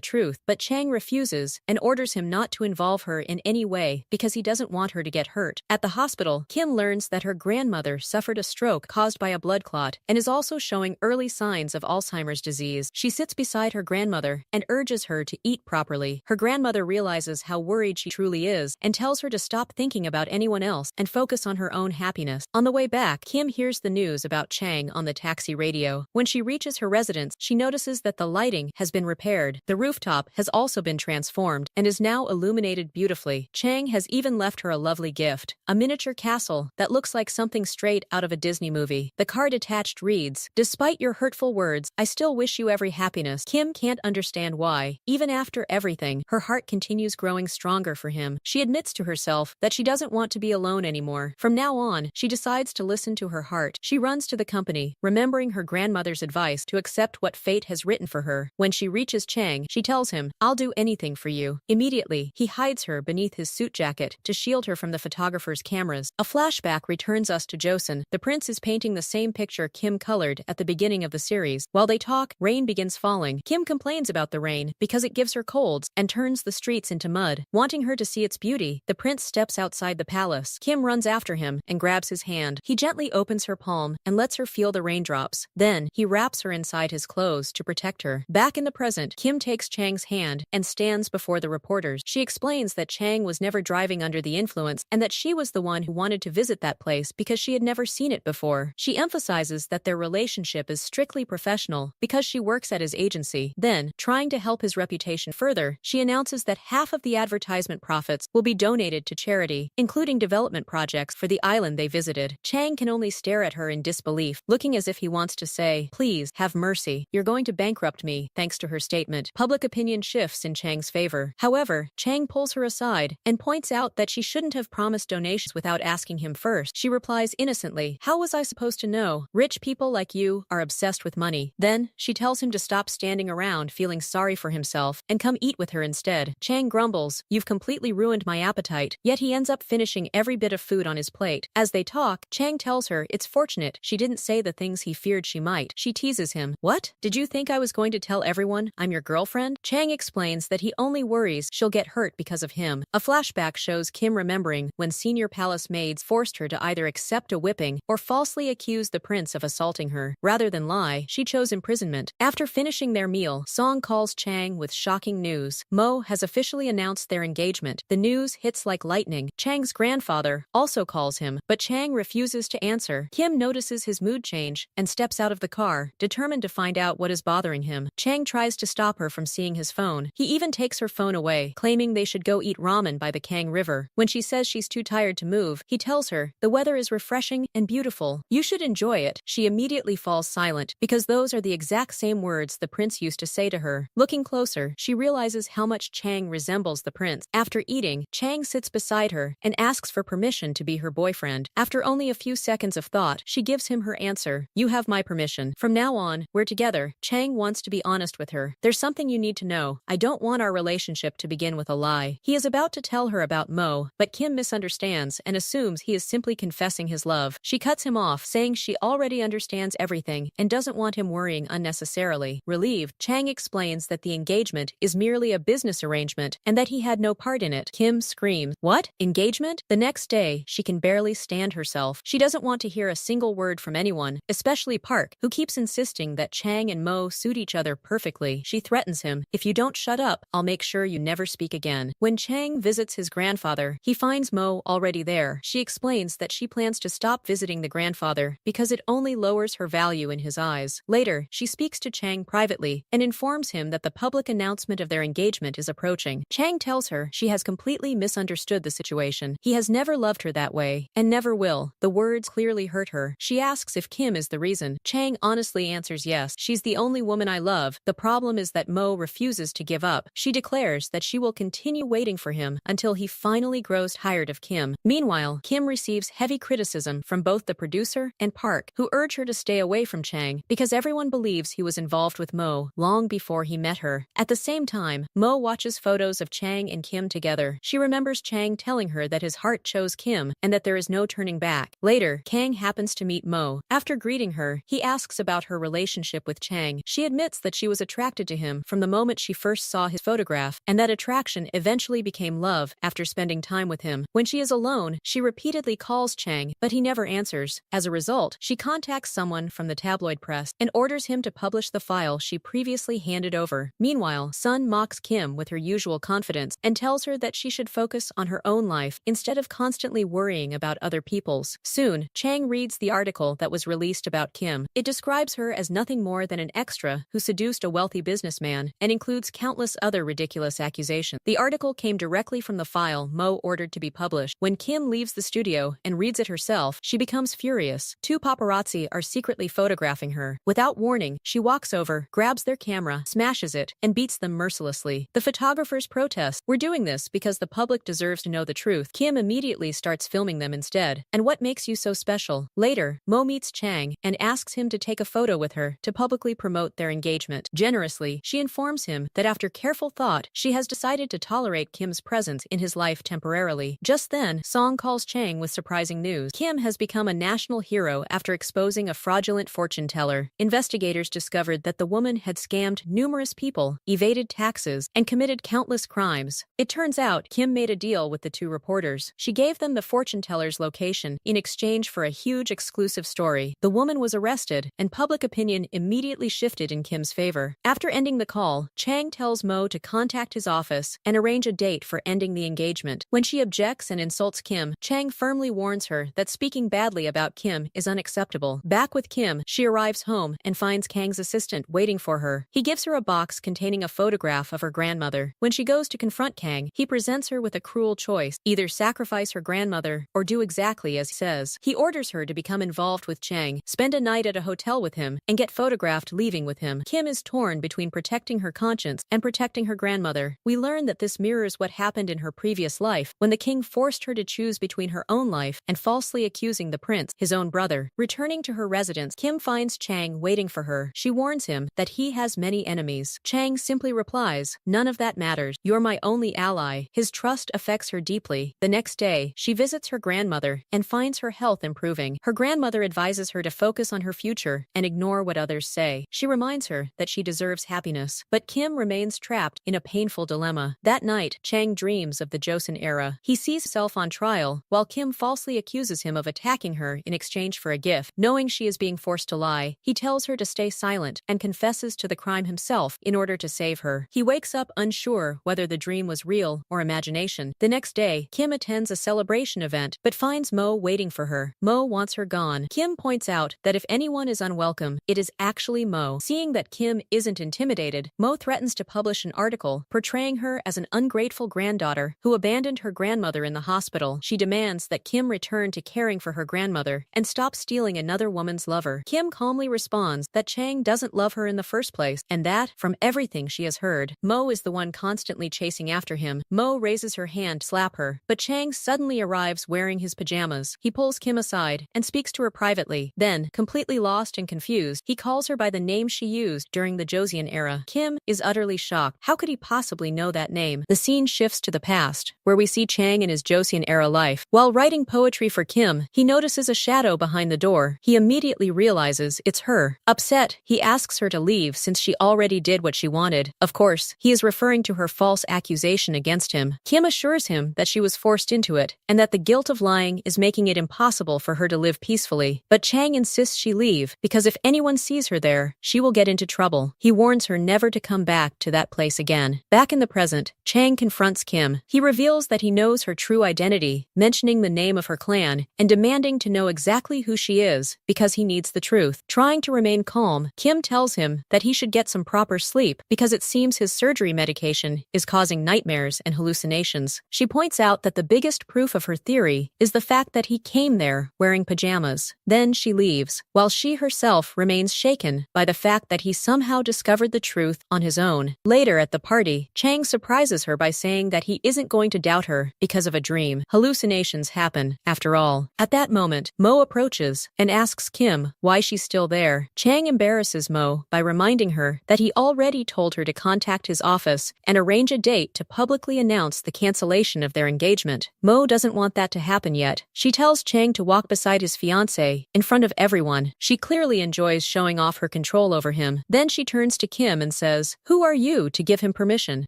truth, but Chang refuses and orders him not to involve her in any way because he doesn't want her to get hurt. At the hospital, Kim learns that her grandmother suffered a stroke caused by a blood clot and is also showing early signs of Alzheimer's disease. She sits beside her grandmother and urges her to eat properly. Her grandmother realizes how worried she truly is and tells her to stop thinking about anyone else and focus on her own happiness. On the way back, Kim hears the news about Chang on the taxi radio. When she reaches her residence, she notices that the lighting has been repaired. The rooftop has also been transformed and is now illuminated beautifully. Chang has even left her a lovely gift, a miniature castle that looks like something straight out of a Disney movie. The card attached reads, "Despite your hurtful words, I still wish you every happiness." Kim can't understand why. Even after everything, her heart continues growing stronger for him. She admits to herself that she doesn't want to be alone anymore. From now on, she decides to listen to her heart. She runs to the company, remembering her grandmother's advice to accept what fate has written for her. When she reaches Chang, she tells him, "I'll do anything for you." Immediately, he hides her beneath his suit jacket to shield her from the photographer's cameras. A flashback returns us to Joseon. The prince is painting the same picture Kim colored at the beginning of the series. While they talk, rain begins falling. Kim complains about the rain because it gives her colds and turns the streets into mud. Wanting her to see its beauty, the prince steps outside the palace. Kim runs after him and grabs his hand. He gently opens her palm and lets her feel the raindrops. Then, he wraps her inside his clothes to protect her. Back in the present, Kim takes Chang's hand and stands before the reporters. She explains that Chang was never driving under the influence and that she was the one who wanted to visit that place because she had never seen it before. She emphasizes that their relationship is strictly professional because she works at his agency. Then, trying to help his reputation further, she announces that half of the advertisement profits will be donated to charity, including development projects for the island they visited. Chang can only stare at her in disbelief, looking as if he wants to say, "Please, have mercy. You're going to bankrupt me." Thanks to her statement, public opinion shifts in Chang's favor. However, Chang pulls her aside and points out that she shouldn't have promised donations without asking him first. She replies innocently, "How was I supposed to know? Rich people like you are obsessed with money." Then, she tells him to stop standing around feeling sorry for himself and come eat with her instead. Chang grumbles, "You've completely ruined my appetite," yet he ends up finishing every bit of food on his plate. As they talk, Chang tells her it's fortunate she didn't say the things he feared she might. She teases him, "What? Did you think I was going to tell everyone I'm your girlfriend?" Chang explains that he only worries she'll get hurt because of him. A flashback shows Kim remembering when senior palace maids forced her to either accept a whipping or falsely accuse the prince of assaulting her. Rather than lie, she chose imprisonment. After finishing their meal, Song calls Chang with shocking news. Mo has officially officially announced their engagement. The news hits like lightning. Chang's grandfather also calls him, but Chang refuses to answer. Kim notices his mood change and steps out of the car, determined to find out what is bothering him. Chang tries to stop her from seeing his phone. He even takes her phone away, claiming they should go eat ramen by the Kang River. When she says she's too tired to move, he tells her, "The weather is refreshing and beautiful. You should enjoy it." She immediately falls silent, because those are the exact same words the prince used to say to her. Looking closer, she realizes how much Chang resembles the prince. After eating, Chang sits beside her and asks for permission to be her boyfriend. After only a few seconds of thought, she gives him her answer. "You have my permission. From now on, we're together." Chang wants to be honest with her. "There's something you need to know. I don't want our relationship to begin with a lie." He is about to tell her about Mo, but Kim misunderstands and assumes he is simply confessing his love. She cuts him off, saying she already understands everything and doesn't want him worrying unnecessarily. Relieved, Chang explains that the engagement is merely a business arrangement and that he had no part in it. Kim screams, "What? Engagement?" The next day, she can barely stand herself. She doesn't want to hear a single word from anyone, especially Park, who keeps insisting that Chang and Mo suit each other perfectly. She threatens him, "If you don't shut up, I'll make sure you never speak again." When Chang visits his grandfather, he finds Mo already there. She explains that she plans to stop visiting the grandfather because it only lowers her value in his eyes. Later, she speaks to Chang privately and informs him that the public announcement of their engagement is approaching. Chang tells her she has completely misunderstood the situation. He has never loved her that way, and never will. The words clearly hurt her. She asks if Kim is the reason. Chang honestly answers yes. "She's the only woman I love. The problem is that Mo refuses to give up." She declares that she will continue waiting for him until he finally grows tired of Kim. Meanwhile, Kim receives heavy criticism from both the producer and Park, who urge her to stay away from Chang because everyone believes he was involved with Mo long before he met her. At the same time, Mo watches photos of Chang and Kim together. She remembers Chang telling her that his heart chose Kim and that there is no turning back. Later, Kang happens to meet Mo. After greeting her, he asks about her relationship with Chang. She admits that she was attracted to him from the moment she first saw his photograph, and that attraction eventually became love after spending time with him. When she is alone, she repeatedly calls Chang, but he never answers. As a result, she contacts someone from the tabloid press and orders him to publish the file she previously handed over. Meanwhile, Sun mocks Kim with her usual confidence and tells her that she should focus on her own life instead of constantly worrying about other people's. Soon, Chang reads the article that was released about Kim. It describes her as nothing more than an extra who seduced a wealthy businessman and includes countless other ridiculous accusations. The article came directly from the file Mo ordered to be published. When Kim leaves the studio and reads it herself, she becomes furious. Two paparazzi are secretly photographing her. Without warning, she walks over, grabs their camera, smashes it, and beats them mercilessly. The photographers protest, "We're doing this because the public deserves to know the truth." Kim immediately starts filming them instead. "And what makes you so special?" Later, Mo meets Chang and asks him to take a photo with her to publicly promote their engagement. Generously, she informs him that after careful thought, she has decided to tolerate Kim's presence in his life temporarily. Just then, Song calls Chang with surprising news. Kim has become a national hero after exposing a fraudulent fortune teller. Investigators discovered that the woman had scammed numerous people, evaded taxes, and committed countless crimes. It turns out Kim made a deal with the two reporters. She gave them the fortune teller's location in exchange for a huge exclusive story. The woman was arrested, and public opinion immediately shifted in Kim's favor. After ending the call, Chang tells Mo to contact his office and arrange a date for ending the engagement. When she objects and insults Kim, Chang firmly warns her that speaking badly about Kim is unacceptable. Back with Kim, she arrives home and finds Kang's assistant waiting for her. He gives her a box containing a photograph of her grandmother. When she goes to confront Kang, he presents her with a cruel choice: either sacrifice her grandmother or do exactly as he says. He orders her to become involved with Chang, spend a night at a hotel with him, and get photographed leaving with him. Kim is torn between protecting her conscience and protecting her grandmother. We learn that this mirrors what happened in her previous life, when the king forced her to choose between her own life and falsely accusing the prince, his own brother. Returning to her residence, Kim finds Chang waiting for her. She warns him that he has many enemies. Chang simply replies, "None of that matters. You're my only ally." His trust affects her deeply. The next day, she visits her grandmother and finds her health improving. Her grandmother advises her to focus on her future and ignore what others say. She reminds her that she deserves happiness. But Kim remains trapped in a painful dilemma. That night, Chang dreams of the Joseon era. He sees himself on trial, while Kim falsely accuses him of attacking her in exchange for a gift. Knowing she is being forced to lie, he tells her to stay silent and confesses to the crime himself in order to save her. He wakes up unsure whether the dream was real or imagination. The next day, Kim attends a celebration event but finds Mo waiting for her. Mo wants her gone. Kim points out that if anyone is unwelcome, it is actually Mo. Seeing that Kim isn't intimidated, Mo threatens to publish an article portraying her as an ungrateful granddaughter who abandoned her grandmother in the hospital. She demands that Kim return to caring for her grandmother and stop stealing another woman's lover. Kim calmly responds that Chang doesn't love her in the first place and that, from everything she has heard, Mo is the one constantly chasing after him. Mo raises her hand to slap her, but Chang suddenly arrives wearing his pajamas. He pulls Kim aside and speaks to her privately. Then, completely lost and confused, he calls her by the name she used during the Joseon era. Kim is utterly shocked. How could he possibly know that name? The scene shifts to the past, where we see Chang in his Joseon era life. While writing poetry for Kim, he notices a shadow behind the door. He immediately realizes it's her. Upset, he asks her to leave since she already did what she wanted. Of course, he is referring to her false accusation against him. Kim assures him that she was forced into it, and that the guilt of lying is making it impossible for her to live peacefully. But Chang insists she leave, because if anyone sees her there, she will get into trouble. He warns her never to come back to that place again. Back in the present, Chang confronts Kim. He reveals that he knows her true identity, mentioning the name of her clan, and demanding to know exactly who she is, because he needs the truth. Trying to remain calm, Kim tells him that he should get some proper sleep, because it seems his surgery medication is causing nightmares and hallucinations. She points out that the biggest proof of her theory is the fact that he came there wearing pajamas. Then she leaves, while she herself remains shaken by the fact that he somehow discovered the truth on his own. Later at the party, Chang surprises her by saying that he isn't going to doubt her because of a dream. Hallucinations happen, after all. At that moment, Mo approaches and asks Kim why she's still there. Chang embarrasses Mo by reminding her that he already told her to contact his office and arrange a date to publicly announce the cancellation of their engagement. Mo doesn't want that to happen yet. She tells Chang to walk beside his fiancé in front of everyone. She clearly enjoys showing off her control over him. Then she turns to Kim and says, "Who are you to give him permission?"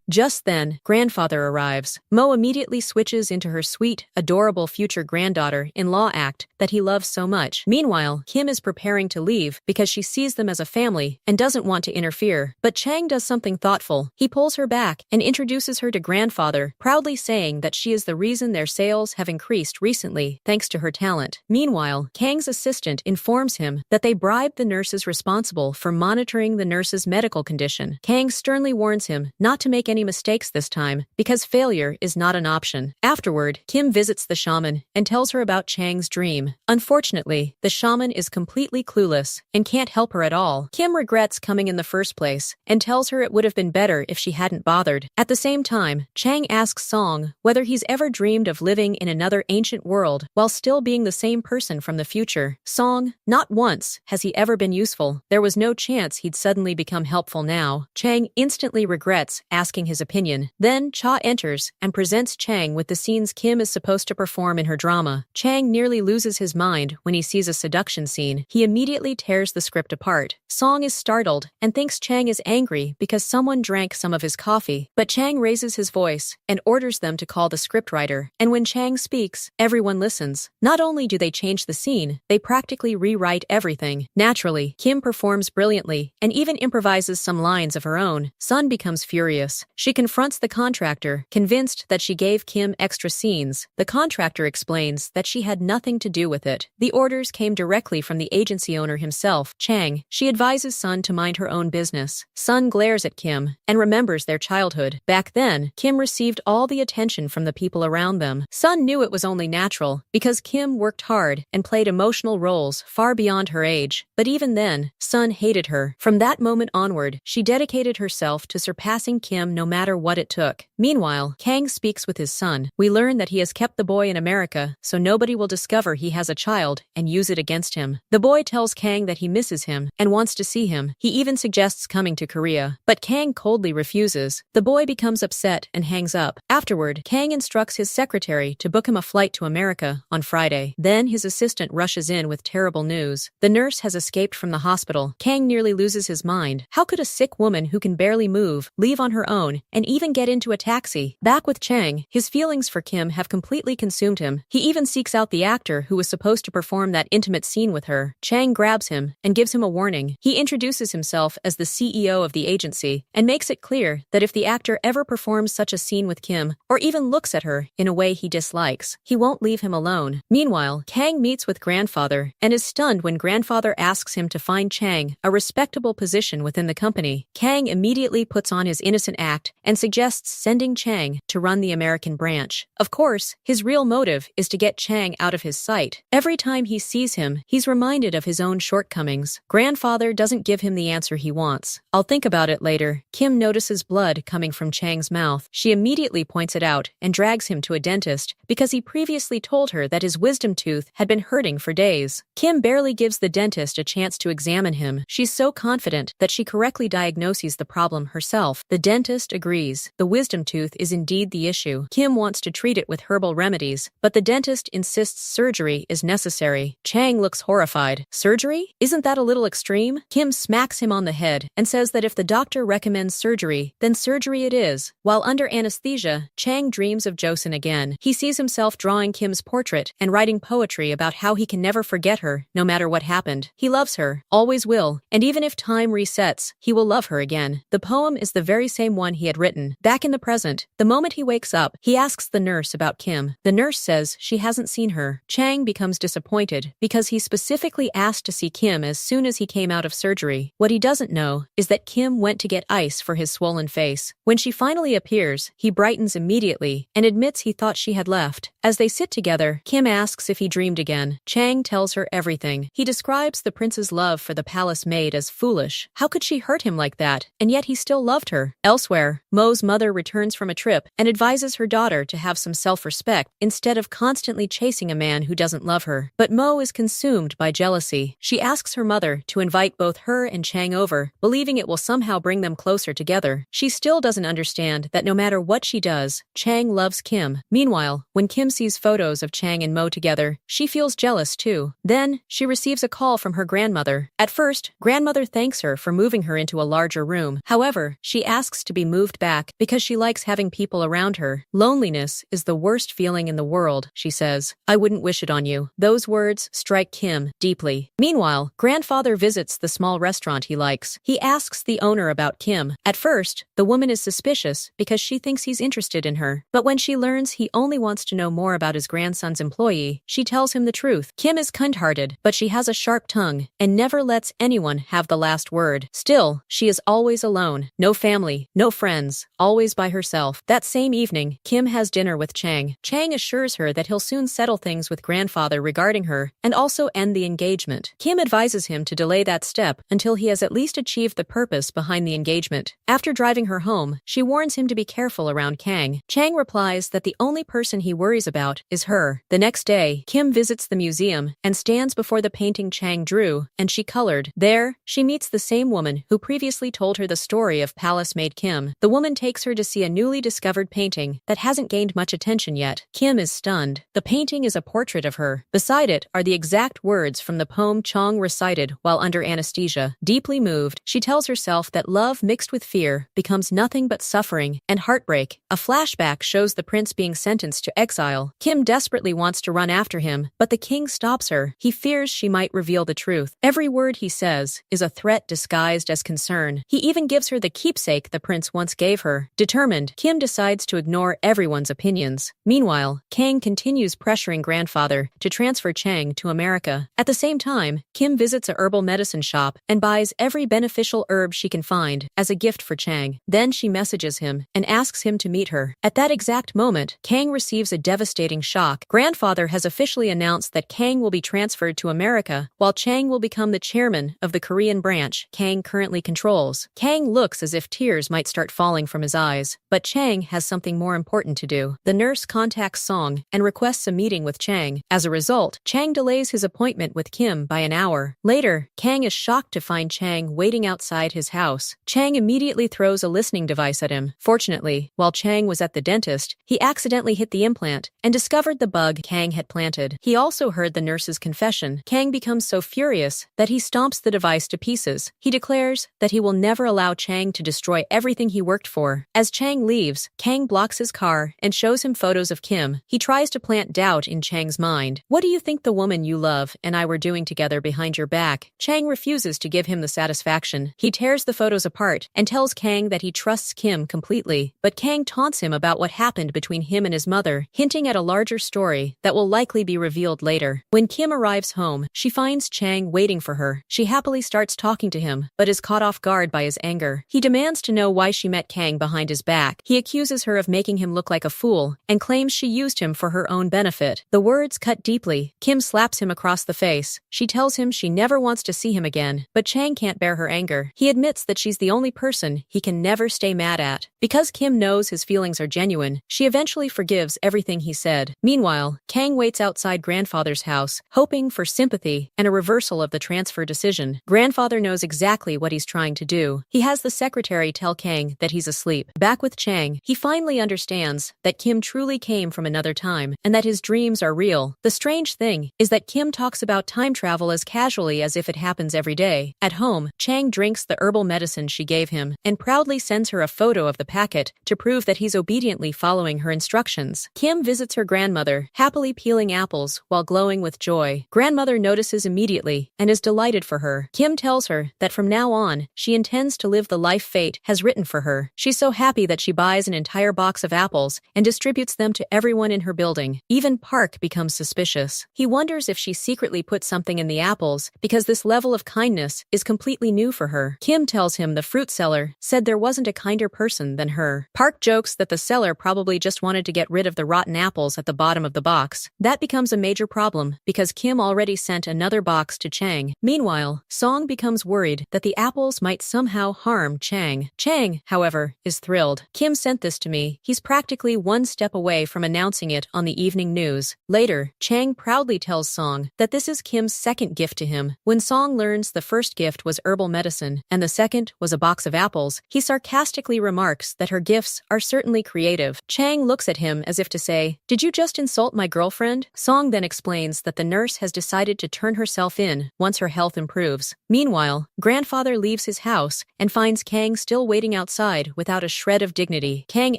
Just then, grandfather arrives. Mo immediately switches into her sweet, adorable future granddaughter-in-law act that he loves so much. Meanwhile, Kim is preparing to leave because she sees them as a family and doesn't want to interfere. But Chang does something thoughtful. He pulls her back and introduces her to grandfather, proudly saying that she is the reason their sales have increased recently thanks to her talent. Meanwhile, Kang's assistant informs him that they bribed the nurses responsible for monitoring the nurse's medical condition. Kang sternly warns him not to make any mistakes this time because failure is not an option. Afterward, Kim visits the shaman and tells her about Chang's dream. Unfortunately, the shaman is completely clueless and can't help her at all. Kim regrets coming in the first place and tells her it would have been better if she hadn't bothered. At the same time, Chang asks Song whether he's ever dreamed of living in another ancient world while still being the same person from the future. Song, not once has he ever been useful. There was no chance he'd suddenly become helpful now. Chang instantly regrets asking his opinion. Then Cha enters and presents Chang with the scenes Kim is supposed to perform in her drama. Chang nearly loses his mind when he sees a seduction scene. He immediately tears the script apart. Song is startled and thinks Chang is angry because someone drank some of his coffee. But Chang raises his voice and orders them to call the scriptwriter. And when Chang speaks, everyone listens. Not only do they change the scene, they practically rewrite everything. Naturally, Kim performs brilliantly and even improvises some lines of her own. Sun becomes furious. She confronts the contractor, convinced that she gave Kim extra scenes. The contractor explains that she had nothing to do with it. The orders came directly from the agency owner himself, Chang. She advises Sun to mind her own business. Sun glares at Kim and remembers their childhood. Back then, Kim received all the attention from the people around them. Sun knew it was only natural because Kim worked hard and played emotional roles far beyond her age. But even then, Sun hated her. From that moment onward, she dedicated herself to surpassing Kim no matter what it took. Meanwhile, Kang speaks with his son. We learn that he has kept the boy in America so nobody will discover he has a child and use it against him. The boy tells Kang that he misses him and wants to see him. He even suggests coming to Korea, but Kang coldly refuses. The boy becomes upset and hangs up. Afterward, Kang instructs his secretary to book him a flight to America on Friday. Then his assistant rushes in with terrible news. The nurse has escaped from the hospital. Kang nearly loses his mind. How could a sick woman who can barely move leave on her own and even get into a taxi? Back with Chang, his feelings for Kim have completely consumed him. He even seeks out the actor who was supposed to perform that intimate scene with her. Chang grabs him and gives him a warning. He introduces himself as the CEO of the agency and makes it clear that if the actor doctor ever performs such a scene with Kim, or even looks at her in a way he dislikes, he won't leave him alone. Meanwhile, Kang meets with grandfather and is stunned when grandfather asks him to find Chang a respectable position within the company. Kang immediately puts on his innocent act and suggests sending Chang to run the American branch. Of course, his real motive is to get Chang out of his sight. Every time he sees him, he's reminded of his own shortcomings. Grandfather doesn't give him the answer he wants. "I'll think about it later." Kim notices blood coming from Chang's mouth. She immediately points it out and drags him to a dentist because he previously told her that his wisdom tooth had been hurting for days. Kim barely gives the dentist a chance to examine him. She's so confident that she correctly diagnoses the problem herself. The dentist agrees. The wisdom tooth is indeed the issue. Kim wants to treat it with herbal remedies, but the dentist insists surgery is necessary. Chang looks horrified. "Surgery? Isn't that a little extreme?" Kim smacks him on the head and says that if the doctor recommends surgery, then surgery it is. While under anesthesia, Chang dreams of Joseon again. He sees himself drawing Kim's portrait and writing poetry about how he can never forget her, no matter what happened. He loves her, always will, and even if time resets, he will love her again. The poem is the very same one he had written. Back in the present, the moment he wakes up, he asks the nurse about Kim. The nurse says she hasn't seen her. Chang becomes disappointed because he specifically asked to see Kim as soon as he came out of surgery. What he doesn't know is that Kim went to get ice for his swollen face. When she finally appears, he brightens immediately and admits he thought she had left. As they sit together, Kim asks if he dreamed again. Chang tells her everything. He describes the prince's love for the palace maid as foolish. How could she hurt him like that? And yet he still loved her. Elsewhere, Mo's mother returns from a trip and advises her daughter to have some self-respect instead of constantly chasing a man who doesn't love her. But Mo is consumed by jealousy. She asks her mother to invite both her and Chang over, believing it will somehow bring them closer together. She still doesn't understand that no matter what she does, Chang loves Kim. Meanwhile, when Kim sees photos of Chang and Mo together, she feels jealous too. Then, she receives a call from her grandmother. At first, grandmother thanks her for moving her into a larger room. However, she asks to be moved back because she likes having people around her. "Loneliness is the worst feeling in the world," she says. "I wouldn't wish it on you." Those words strike Kim deeply. Meanwhile, grandfather visits the small restaurant he likes. He asks the owner about Kim. At first, the woman is suspicious because she thinks he's interested in her. But when she learns he only wants to know more about his grandson's employee, she tells him the truth. Kim is kind-hearted, but she has a sharp tongue and never lets anyone have the last word. Still, she is always alone. No family, no friends, always by herself. That same evening, Kim has dinner with Chang. Chang assures her that he'll soon settle things with grandfather regarding her and also end the engagement. Kim advises him to delay that step until he has at least achieved the purpose behind the engagement. After driving her home, she warns him to be careful around Kang. Chang replies that the only person he worries about is her. The next day, Kim visits the museum and stands before the painting Chang drew, and she colored. There, she meets the same woman who previously told her the story of Palace Maid Kim. The woman takes her to see a newly discovered painting that hasn't gained much attention yet. Kim is stunned. The painting is a portrait of her. Beside it are the exact words from the poem Chang recited while under anesthesia. Deeply moved, she tells herself that love mixed with fear becomes nothing but suffering and heartbreak. A flashback shows the prince being sentenced to exile. Kim desperately wants to run after him, but the king stops her. He fears she might reveal the truth. Every word he says is a threat disguised as concern. He even gives her the keepsake the prince once gave her. Determined, Kim decides to ignore everyone's opinions. Meanwhile, Kang continues pressuring grandfather to transfer Chang to America. At the same time, Kim visits a herbal medicine shop and buys every beneficial herb she can find as a gift for Chang. Then she messages him and asks him to meet her. At that exact moment, Kang receives a devastating shock. Grandfather has officially announced that Kang will be transferred to America, while Chang will become the chairman of the Korean branch Kang currently controls. Kang looks as if tears might start falling from his eyes, but Chang has something more important to do. The nurse contacts Song and requests a meeting with Chang. As a result, Chang delays his appointment with Kim by an hour. Later, Kang is shocked to find Chang waiting outside his house. Chang immediately throws a listening device at him. Fortunately, while Chang was at the dentist, he accidentally hit the implant and discovered the bug Kang had planted. He also heard the nurse's confession. Kang becomes so furious that he stomps the device to pieces. He declares that he will never allow Chang to destroy everything he worked for. As Chang leaves, Kang blocks his car and shows him photos of Kim. He tries to plant doubt in Chang's mind. "What do you think the woman you love and I were doing together behind your back?" Chang refuses to give him the satisfaction. He tears the photos apart and tells Kang that he trusts Kim completely, but Kang taunts him about what happened between him and his mother, hinting at a larger story that will likely be revealed later. When Kim arrives home, she finds Chang waiting for her. She happily starts talking to him, but is caught off guard by his anger. He demands to know why she met Kang behind his back. He accuses her of making him look like a fool and claims she used him for her own benefit. The words cut deeply. Kim slaps him across the face. She tells him she never wants to see him again, but Chang can't bear her anger. He admits that she's the only person he can never stay mad at. Because Kim knows his feelings are genuine, she eventually forgives everything he said. Meanwhile, Kang waits outside Grandfather's house, hoping for sympathy and a reversal of the transfer decision. Grandfather knows exactly what he's trying to do. He has the secretary tell Kang that he's asleep. Back with Chang, he finally understands that Kim truly came from another time and that his dreams are real. The strange thing is that Kim talks about time travel as casually as if it happens every day. At home, Chang drinks the herbal medicine she gave him and proudly sends her a photo of the packet to prove that he's obediently following her instructions. Kim visits her grandmother, happily peeling apples while glowing with joy. Grandmother notices immediately and is delighted for her. Kim tells her that from now on, she intends to live the life fate has written for her. She's so happy that she buys an entire box of apples and distributes them to everyone in her building. Even Park becomes suspicious. He wonders if she secretly put something in the apples because this level of kindness is completely new for her. Kim tells him the fruit seller said there wasn't a kinder person than her. Park jokes that the seller probably just wanted to get rid of the rotten apples at the bottom of the box. That becomes a major problem because Kim already sent another box to Chang. Meanwhile, Song becomes worried that the apples might somehow harm Chang. Chang, however, is thrilled. Kim sent this to me. He's practically one step away from announcing it on the evening news. Later, Chang proudly tells Song that this is Kim's second gift to him. When Song learns the first gift was herbal medicine and the second was a box of apples, he sarcastically remarks that her gifts are certainly creative. Chang looks at him as if to say, "Did you just insult my girlfriend?" Song then explains that the nurse has decided to turn herself in once her health improves. Meanwhile, Grandfather leaves his house and finds Kang still waiting outside without a shred of dignity. Kang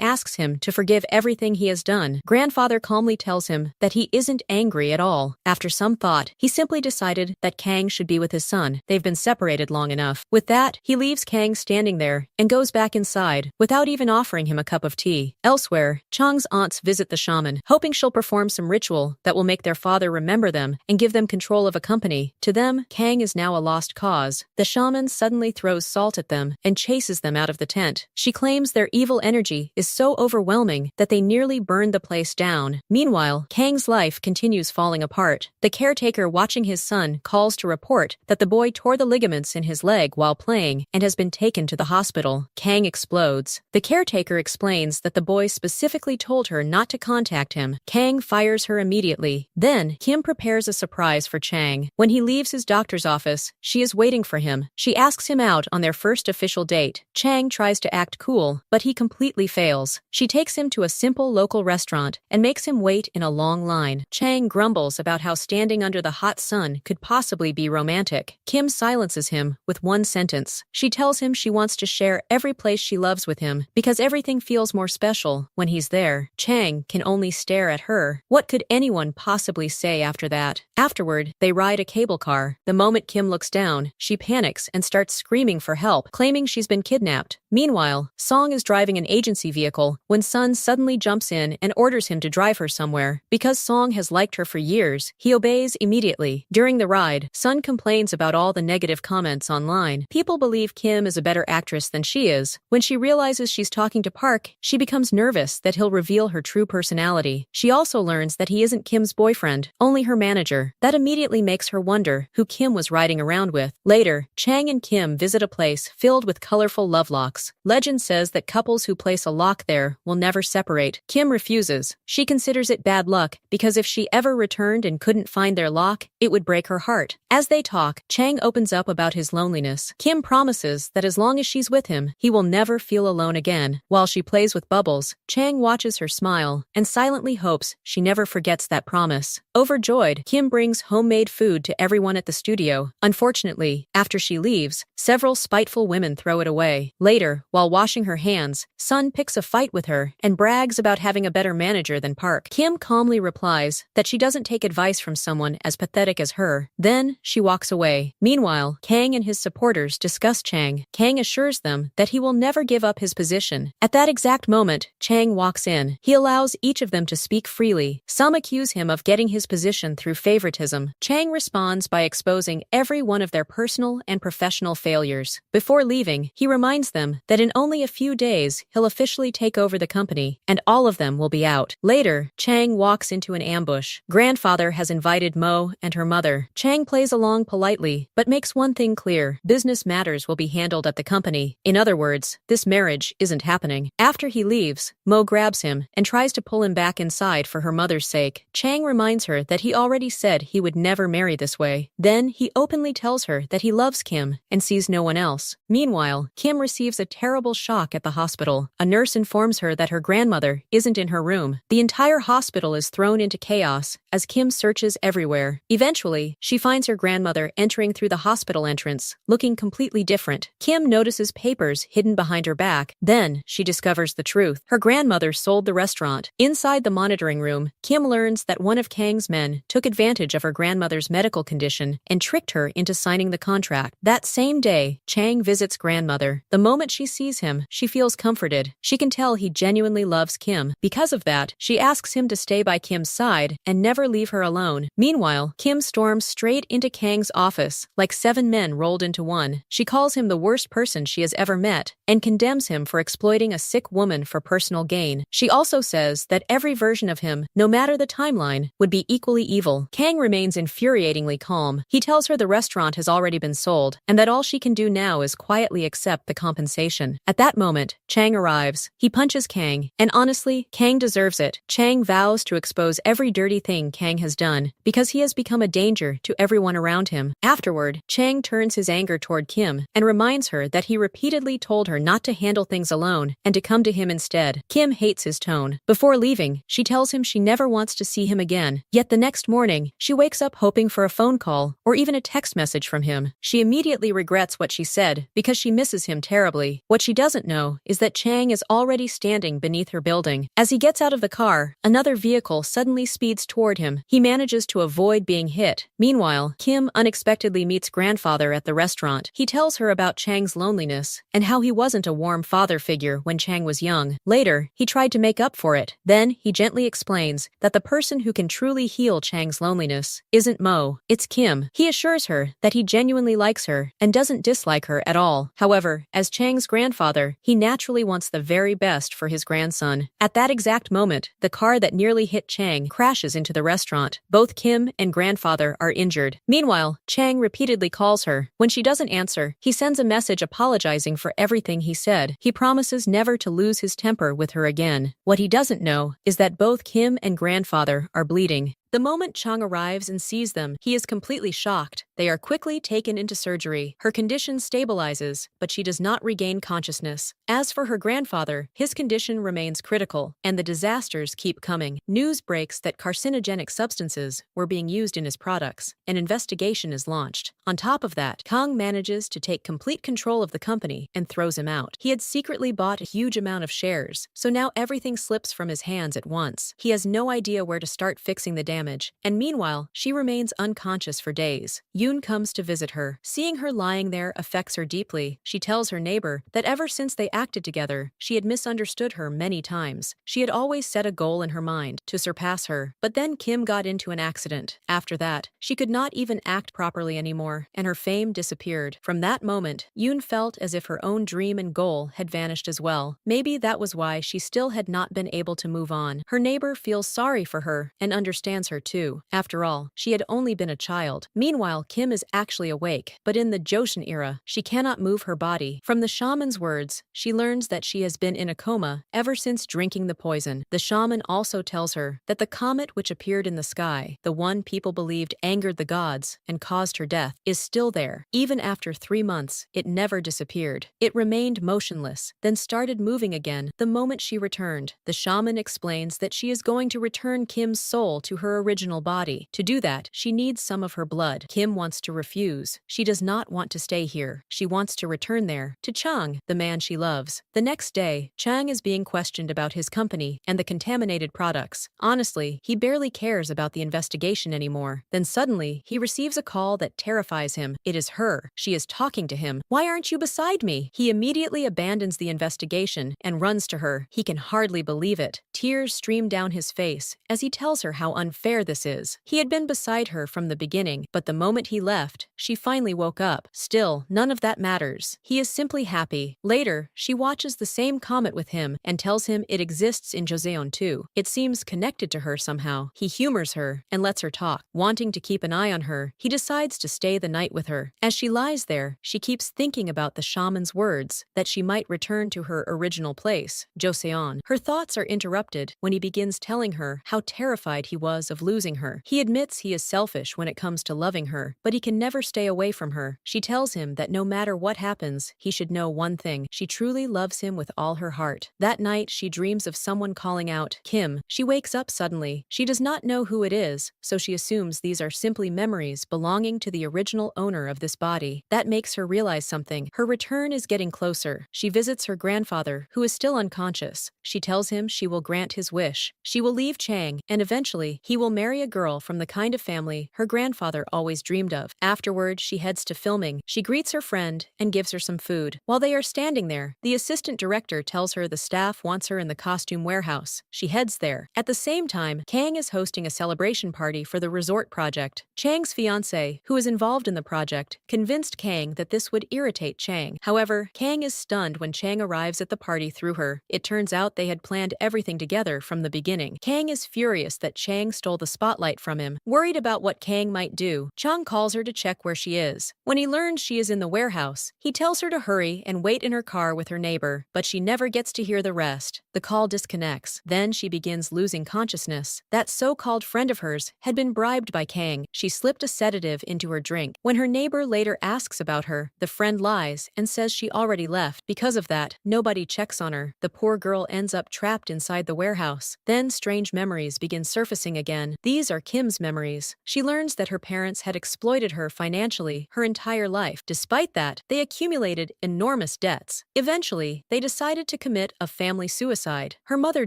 asks him to forgive everything he has done. Grandfather calmly tells him that he isn't angry at all. After some thought, he simply decided that Kang should be with his son. They've been separated long enough. With that, he leaves Kang standing there and goes back inside without even offering him a cup of tea. Elsewhere, Chang's aunts visit the shaman, hoping she'll perform some ritual that will make their father remember them and give them control of a company. To them, Kang is now a lost cause. The shaman suddenly throws salt at them and chases them out of the tent. She claims their evil energy is so overwhelming that they nearly burn the place down. Meanwhile, Kang's life continues falling apart. The caretaker watching his son calls to report that the boy tore the ligaments in his leg while playing and has been taken to the hospital. Kang explodes. The caretaker explains that the boy specifically told her not to contact him. Kang fires her immediately. Then, Kim prepares a surprise for Chang. When he leaves his doctor's office, she is waiting for him. She asks him out on their first official date. Chang tries to act cool, but he completely fails. She takes him to a simple local restaurant and makes him wait in a long line. Chang grumbles about how standing under the hot sun could possibly be romantic. Kim silences him with one sentence. She tells him she wants to share every place she loves with him because everything feels more special when he's there. Chang can only stare at her. What could anyone possibly say after that? Afterward, they ride a cable car. The moment Kim looks down, she panics and starts screaming for help, claiming she's been kidnapped. Meanwhile, Song is driving an agency vehicle when Sun suddenly jumps in and orders him to drive her somewhere. Because Song has liked her for years, he obeys immediately. During the ride, Sun complains about all the negative comments online. People believe Kim is a better actress than she is. When she realizes she's talking to Park, she becomes nervous that he'll reveal her true personality. She also learns that he isn't Kim's boyfriend, only her manager. That immediately makes her wonder who Kim was riding around with. Later, Chang and Kim visit a place filled with colorful love locks. Legend says that couples who place a lock there will never separate. Kim refuses. She considers it bad luck because if she ever returned and couldn't find their lock, it would break her heart. As they talk, Chang opens up about his loneliness. Kim promises that as long as she's with him, he will never feel alone again. While she plays with bubbles, Chang watches her smile and silently hopes she never forgets that promise. Overjoyed, Kim brings homemade food to everyone at the studio. Unfortunately, after she leaves, several spiteful women throw it away. Later, while washing her hands, Sun picks a fight with her and brags about having a better manager than Park. Kim calmly replies that she doesn't take advice from someone as pathetic as her. Then, she walks away. Meanwhile, Kang and his supporters discuss Chang. Kang assures them that he will never give up his position. At that exact moment, Chang walks in. He allows each of them to speak freely. Some accuse him of getting his position through favoritism. Chang responds by exposing every one of their personal and professional failures. Before leaving, he reminds them that in only a few days, he'll officially take over the company, and all of them will be out. Later, Chang walks into an ambush. Grandfather has invited Mo and her mother. Chang plays along politely, but makes one thing clear: business matters will be handled at the company. In other words, this marriage isn't happening. After he leaves, Mo grabs him and tries to pull him back inside for her mother's sake. Chang reminds her that he already said he would never marry this way. Then, he openly tells her that he loves Kim and sees no one else. Meanwhile, Kim receives a terrible shock at the hospital. A nurse informs her that her grandmother isn't in her room. The entire hospital is thrown into chaos as Kim searches everywhere. Eventually, she finds her grandmother entering through the hospital entrance, looking completely different. Kim notices papers hidden behind her back. Then, she discovers the truth. Her grandmother sold the restaurant. Inside the monitoring room, Kim learns that one of Kang's men took advantage of her grandmother's medical condition and tricked her into signing the contract. That same day, Chang visits grandmother. The moment she sees him, she feels comforted. She can tell he genuinely loves Kim. Because of that, she asks him to stay by Kim's side and never leave her alone. Meanwhile, Kim storms straight into Kang's office, like 7 men rolled into one. She calls him the worst person she has ever met and condemns him for exploiting a sick woman for personal gain. She also says that every version of him, no matter the timeline, would be equally evil. Kang remains infuriatingly calm. He tells her the restaurant has already been sold and that all she can do now is quietly accept the compensation. At that moment, Chang arrives. He punches Kang, and honestly, Kang deserves it. Chang vows to expose every dirty thing Kang has done because he has become a danger to everyone around him. Afterward, Chang turns his anger toward Kim and reminds her that he repeatedly told her not to handle things alone and to come to him instead. Kim hates his tone. Before leaving, she tells him she never wants to see him again. Yet the next morning, she wakes up hoping for a phone call or even a text message from him. She immediately regrets what she said because she misses him terribly. What she doesn't know is that Chang is already standing beneath her building. As he gets out of the car, another vehicle suddenly speeds toward him. He manages to avoid being hit. Meanwhile, Kim unexpectedly meets grandfather at the restaurant. He tells her about Chang's loneliness and how he wasn't a warm father figure when Chang was young. Later, he tried to make up for it. Then, he gently explains that the person who can truly heal Chang's loneliness isn't Mo, it's Kim. He assures her that he genuinely likes her and doesn't dislike her at all. However, as Chang's grandfather, he naturally wants the very best for his grandson. At that exact moment, the car that nearly hit Chang crashes into the restaurant. Both Kim and grandfather are injured. Meanwhile, Chang repeatedly calls her. When she doesn't answer, he sends a message apologizing for everything he said. He promises never to lose his temper with her again. What he doesn't know is that both Kim and grandfather are bleeding. The moment Chang arrives and sees them, he is completely shocked. They are quickly taken into surgery. Her condition stabilizes, but she does not regain consciousness. As for her grandfather, his condition remains critical, and the disasters keep coming. News breaks that carcinogenic substances were being used in his products. An investigation is launched. On top of that, Kang manages to take complete control of the company and throws him out. He had secretly bought a huge amount of shares, so now everything slips from his hands at once. He has no idea where to start fixing the damage, and meanwhile, she remains unconscious for days. Yoon comes to visit her. Seeing her lying there affects her deeply. She tells her neighbor that ever since they acted together, she had misunderstood her many times. She had always set a goal in her mind to surpass her, but then Kim got into an accident. After that, she could not even act properly anymore, and her fame disappeared. From that moment, Yoon felt as if her own dream and goal had vanished as well. Maybe that was why she still had not been able to move on. Her neighbor feels sorry for her and understands her too. After all, she had only been a child. Meanwhile, Kim is actually awake, but in the Joseon era, she cannot move her body. From the shaman's words, she learns that she has been in a coma ever since drinking the poison. The shaman also tells her that the comet which appeared in the sky, the one people believed angered the gods and caused her death, is still there. Even after 3 months, it never disappeared. It remained motionless, then started moving again the moment she returned. The shaman explains that she is going to return Kim's soul to her her original body. To do that, she needs some of her blood. Kim wants to refuse. She does not want to stay here. She wants to return there, to Chang, the man she loves. The next day, Chang is being questioned about his company and the contaminated products. Honestly, he barely cares about the investigation anymore. Then suddenly, he receives a call that terrifies him. It is her. She is talking to him. "Why aren't you beside me?" He immediately abandons the investigation and runs to her. He can hardly believe it. Tears stream down his face as he tells her how unfair this is. He had been beside her from the beginning, but the moment he left, she finally woke up. Still, none of that matters. He is simply happy. Later, she watches the same comet with him and tells him it exists in Joseon too. It seems connected to her somehow. He humors her and lets her talk. Wanting to keep an eye on her, he decides to stay the night with her. As she lies there, she keeps thinking about the shaman's words, that she might return to her original place, Joseon. Her thoughts are interrupted when he begins telling her how terrified he was of losing her. He admits he is selfish when it comes to loving her, but he can never stay away from her. She tells him that no matter what happens, he should know one thing: she truly loves him with all her heart. That night, she dreams of someone calling out, "Kim." She wakes up suddenly. She does not know who it is, so she assumes these are simply memories belonging to the original owner of this body. That makes her realize something. Her return is getting closer. She visits her grandfather, who is still unconscious. She tells him she will grant his wish. She will leave Chang, and eventually, he will marry a girl from the kind of family her grandfather always dreamed of. Afterward, she heads to filming. She greets her friend and gives her some food. While they are standing there, the assistant director tells her the staff wants her in the costume warehouse. She heads there. At the same time, Kang is hosting a celebration party for the resort project. Chang's fiancé, who is involved in the project, convinced Kang that this would irritate Chang. However, Kang is stunned when Chang arrives at the party through her. It turns out they had planned everything together from the beginning. Kang is furious that Chang stole the spotlight from him. Worried about what Kang might do, Chang calls her to check where she is. When he learns she is in the warehouse, he tells her to hurry and wait in her car with her neighbor, but she never gets to hear the rest. The call disconnects. Then she begins losing consciousness. That so-called friend of hers had been bribed by Kang. She slipped a sedative into her drink. When her neighbor later asks about her, the friend lies and says she already left. Because of that, nobody checks on her. The poor girl ends up trapped inside the warehouse. Then strange memories begin surfacing again. These are Kim's memories. She learns that her parents had exploited her financially her entire life. Despite that, they accumulated enormous debts. Eventually, they decided to commit a family suicide. Her mother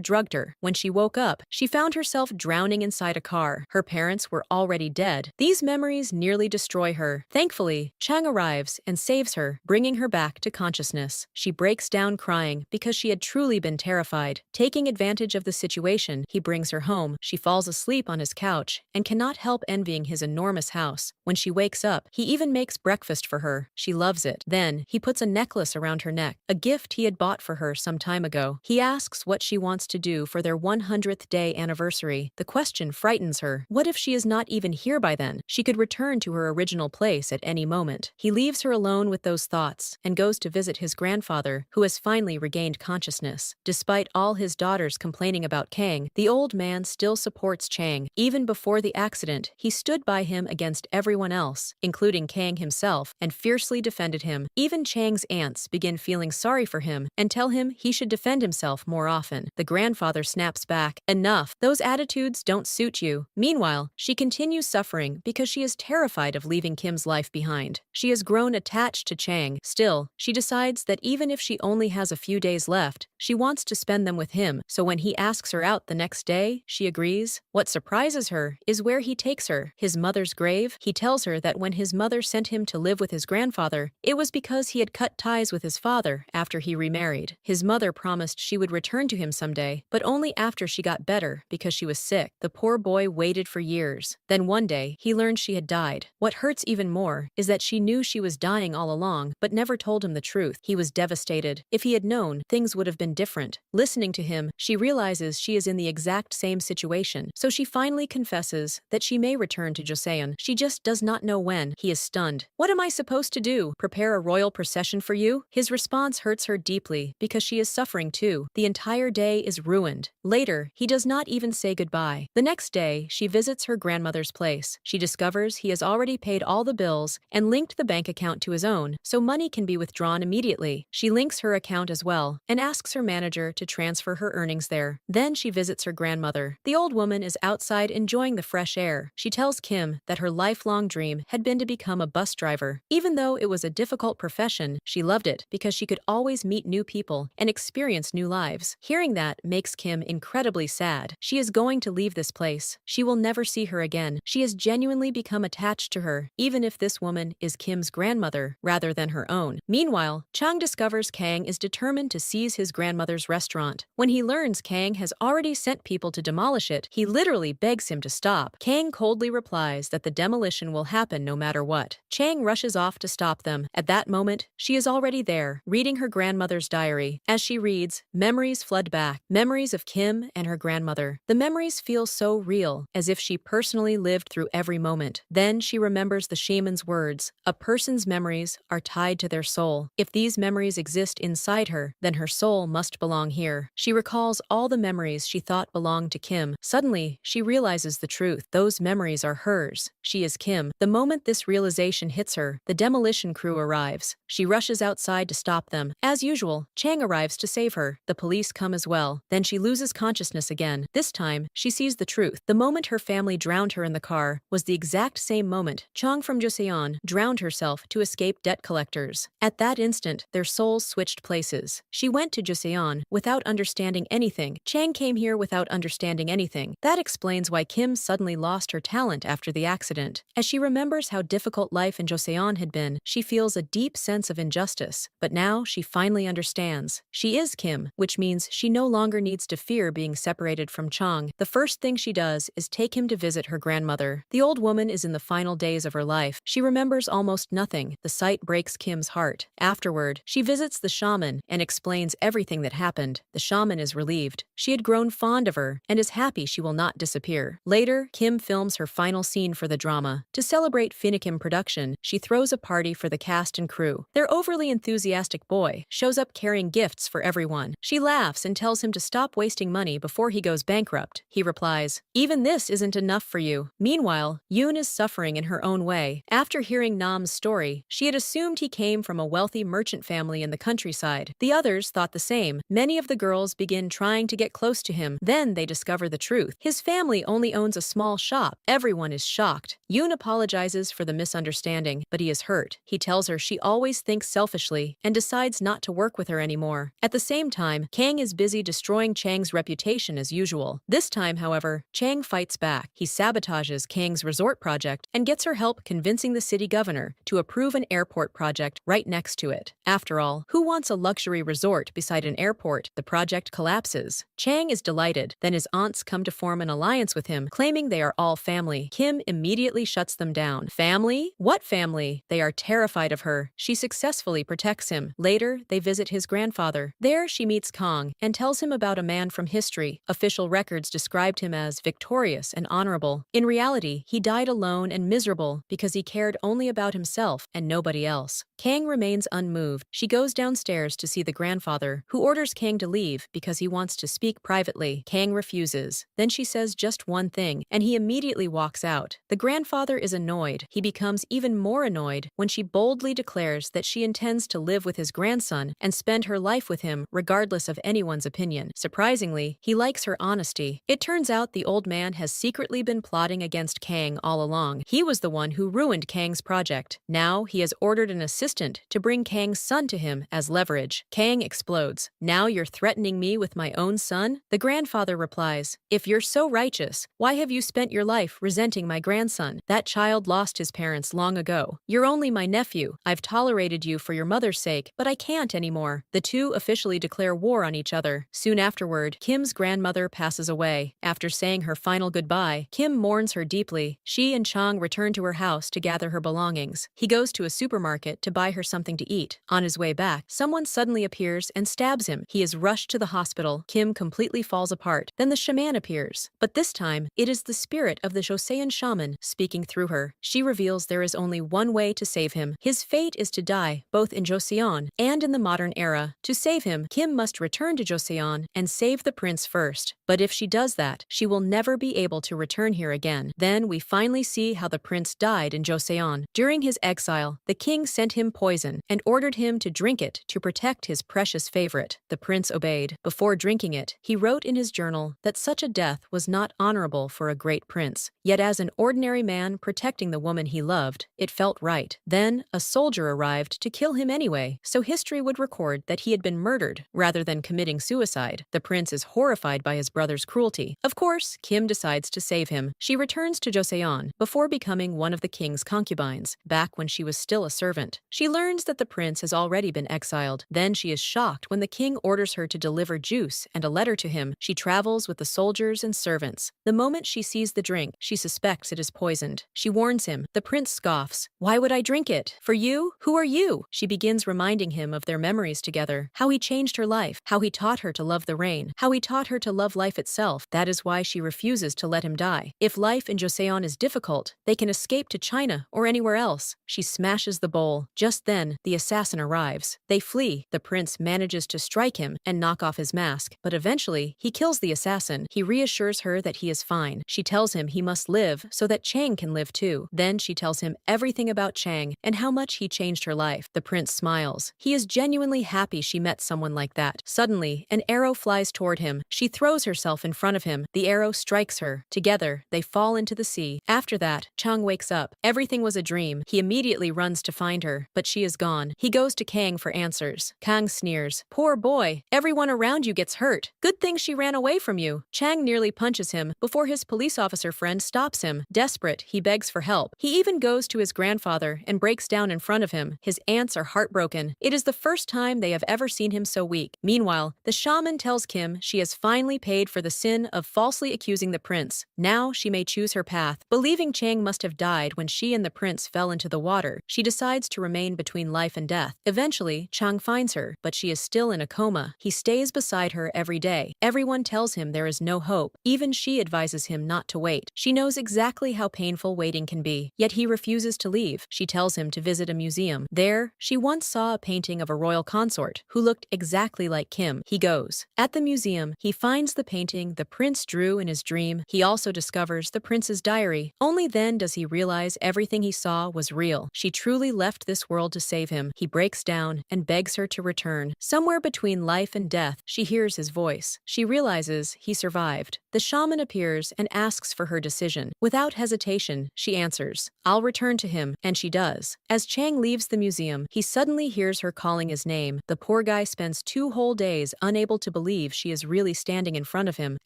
drugged her. When she woke up, she found herself drowning inside a car. Her parents were already dead. These memories nearly destroy her. Thankfully, Chang arrives and saves her, bringing her back to consciousness. She breaks down crying because she had truly been terrified. Taking advantage of the situation, he brings her home. She falls asleep on his couch and cannot help envying his enormous house. When she wakes up, he even makes breakfast for her. She loves it. Then, he puts a necklace around her neck, a gift he had bought for her some time ago. He asks what she wants to do for their 100th day anniversary. The question frightens her. What if she is not even here by then? She could return to her original place at any moment. He leaves her alone with those thoughts and goes to visit his grandfather, who has finally regained consciousness. Despite all his daughters complaining about Kang, the old man still supports Chang. Even before the accident, he stood by him against everyone else, including Kang himself, and fiercely defended him. Even Chang's aunts begin feeling sorry for him and tell him he should defend himself more often. The grandfather snaps back, "Enough, those attitudes don't suit you." Meanwhile, she continues suffering because she is terrified of leaving Kim's life behind. She has grown attached to Chang. Still, she decides that even if she only has a few days left, she wants to spend them with him, so when he asks her out the next day, she agrees. What surprises her is where he takes her, his mother's grave. He tells her that when his mother sent him to live with his grandfather, it was because he had cut ties with his father after he remarried. His mother promised she would return to him someday, but only after she got better because she was sick. The poor boy waited for years. Then one day, he learned she had died. What hurts even more is that she knew she was dying all along, but never told him the truth. He was devastated. If he had known, things would have been different. Listening to him, she realizes she is in the exact same situation, so she finally confesses that she may return to Joseon. She just does not know when. He is stunned. "What am I supposed to do? Prepare a royal procession for you?" His response hurts her deeply because she is suffering too. The entire day is ruined. Later, he does not even say goodbye. The next day, she visits her grandmother's place. She discovers he has already paid all the bills and linked the bank account to his own, so money can be withdrawn immediately. She links her account as well and asks her manager to transfer her earnings there. Then she visits her grandmother. The old woman is outside outside enjoying the fresh air. She tells Kim that her lifelong dream had been to become a bus driver. Even though it was a difficult profession, she loved it because she could always meet new people and experience new lives. Hearing that makes Kim incredibly sad. She is going to leave this place. She will never see her again. She has genuinely become attached to her, even if this woman is Kim's grandmother rather than her own. Meanwhile, Chang discovers Kang is determined to seize his grandmother's restaurant. When he learns Kang has already sent people to demolish it, he literally begs him to stop. Kang coldly replies that the demolition will happen no matter what. Chang rushes off to stop them. At that moment, she is already there, reading her grandmother's diary. As she reads, memories flood back. Memories of Kim and her grandmother. The memories feel so real, as if she personally lived through every moment. Then she remembers the shaman's words, a person's memories are tied to their soul. If these memories exist inside her, then her soul must belong here. She recalls all the memories she thought belonged to Kim. Suddenly, she realizes the truth. Those memories are hers. She is Kim. The moment this realization hits her, the demolition crew arrives. She rushes outside to stop them. As usual, Chang arrives to save her. The police come as well. Then she loses consciousness again. This time, she sees the truth. The moment her family drowned her in the car was the exact same moment Chang from Joseon drowned herself to escape debt collectors. At that instant, their souls switched places. She went to Joseon without understanding anything. Chang came here without understanding anything. That explains why Kim suddenly lost her talent after the accident. As she remembers how difficult life in Joseon had been, she feels a deep sense of injustice. But now she finally understands. She is Kim, which means she no longer needs to fear being separated from Chang. The first thing she does is take him to visit her grandmother. The old woman is in the final days of her life. She remembers almost nothing. The sight breaks Kim's heart. Afterward, she visits the shaman and explains everything that happened. The shaman is relieved. She had grown fond of her and is happy she will not disappear. Later, Kim films her final scene for the drama. To celebrate Finikim production, she throws a party for the cast and crew. Their overly enthusiastic boy shows up carrying gifts for everyone. She laughs and tells him to stop wasting money before he goes bankrupt. He replies, "Even this isn't enough for you." Meanwhile, Yoon is suffering in her own way. After hearing Nam's story, she had assumed he came from a wealthy merchant family in the countryside. The others thought the same. Many of the girls begin trying to get close to him. Then they discover the truth. His family only owns a small shop. Everyone is shocked. Yoon apologizes for the misunderstanding, but he is hurt. He tells her she always thinks selfishly and decides not to work with her anymore. At the same time, Kang is busy destroying Chang's reputation as usual. This time, however, Chang fights back. He sabotages Kang's resort project and gets her help convincing the city governor to approve an airport project right next to it. After all, who wants a luxury resort beside an airport? The project collapses. Chang is delighted. Then his aunts come to form an alliance with him, claiming they are all family. Kim immediately shuts them down. Family? What family? They are terrified of her. She successfully protects him. Later, they visit his grandfather. There, she meets Kang and tells him about a man from history. Official records described him as victorious and honorable. In reality, he died alone and miserable because he cared only about himself and nobody else. Kang remains unmoved. She goes downstairs to see the grandfather, who orders Kang to leave because he wants to speak privately. Kang refuses. Then she says just one thing, and he immediately walks out. The grandfather is annoyed. He becomes even more annoyed when she boldly declares that she intends to live with his grandson and spend her life with him regardless of anyone's opinion. Surprisingly, he likes her honesty. It turns out the old man has secretly been plotting against Kang all along. He was the one who ruined Kang's project. Now he has ordered an assistant to bring Kang's son to him as leverage. Kang explodes. "Now you're threatening me with my own son?" The grandfather replies, "If you're so righteous, why have you spent your life resenting my grandson? That child lost his parents long ago. You're only my nephew. I've tolerated you for your mother's sake, but I can't anymore." The two officially declare war on each other. Soon afterward, Kim's grandmother passes away. After saying her final goodbye, Kim mourns her deeply. She and Chang return to her house to gather her belongings. He goes to a supermarket to buy her something to eat. On his way back, someone suddenly appears and stabs him. He is rushed to the hospital. Kim completely falls apart. Then the shaman appears. But this time, it is the spirit of the Joseon shaman speaking through her. She reveals there is only one way to save him. His fate is to die, both in Joseon and in the modern era. To save him, Kim must return to Joseon and save the prince first. But if she does that, she will never be able to return here again. Then we finally see how the prince died in Joseon. During his exile, the king sent him poison and ordered him to drink it to protect his precious favorite. The prince obeyed. Before drinking it, he wrote in his journal that such a death was not not honorable for a great prince. Yet as an ordinary man protecting the woman he loved, it felt right. Then, a soldier arrived to kill him anyway, so history would record that he had been murdered rather than committing suicide. The prince is horrified by his brother's cruelty. Of course, Kim decides to save him. She returns to Joseon before becoming one of the king's concubines, back when she was still a servant. She learns that the prince has already been exiled. Then she is shocked when the king orders her to deliver juice and a letter to him. She travels with the soldiers and servants. The moment she sees the drink, she suspects it is poisoned. She warns him. The prince scoffs. "Why would I drink it? For you? Who are you?" She begins reminding him of their memories together, how he changed her life, how he taught her to love the rain, how he taught her to love life itself. That is why she refuses to let him die. If life in Joseon is difficult, they can escape to China or anywhere else. She smashes the bowl. Just then, the assassin arrives. They flee. The prince manages to strike him and knock off his mask, but eventually, he kills the assassin. He reassures her that he is fine. She tells him he must live so that Chang can live too. Then she tells him everything about Chang and how much he changed her life. The prince smiles. He is genuinely happy she met someone like that. Suddenly, an arrow flies toward him. She throws herself in front of him. The arrow strikes her. Together, they fall into the sea. After that, Chang wakes up. Everything was a dream. He immediately runs to find her, but she is gone. He goes to Kang for answers. Kang sneers. "Poor boy. Everyone around you gets hurt. Good thing she ran away from you." Chang nearly punches him before his police officer friend stops him. Desperate, he begs for help. He even goes to his grandfather and breaks down in front of him. His aunts are heartbroken. It is the first time they have ever seen him so weak. Meanwhile, the shaman tells Kim she has finally paid for the sin of falsely accusing the prince. Now she may choose her path. Believing Chang must have died when she and the prince fell into the water, she decides to remain between life and death. Eventually, Chang finds her, but she is still in a coma. He stays beside her every day. Everyone tells him there is no hope. Even she advises him not to wait. She knows exactly how painful waiting can be, yet he refuses to leave. She tells him to visit a museum. There, she once saw a painting of a royal consort who looked exactly like Kim. He goes. At the museum, he finds the painting the prince drew in his dream. He also discovers the prince's diary. Only then does he realize everything he saw was real. She truly left this world to save him. He breaks down and begs her to return. Somewhere between life and death, she hears his voice. She realizes he survived. The shaman appears and asks for her decision. Without hesitation, she answers, "I'll return to him," and she does. As Chang leaves the museum, he suddenly hears her calling his name. The poor guy spends 2 whole days unable to believe she is really standing in front of him.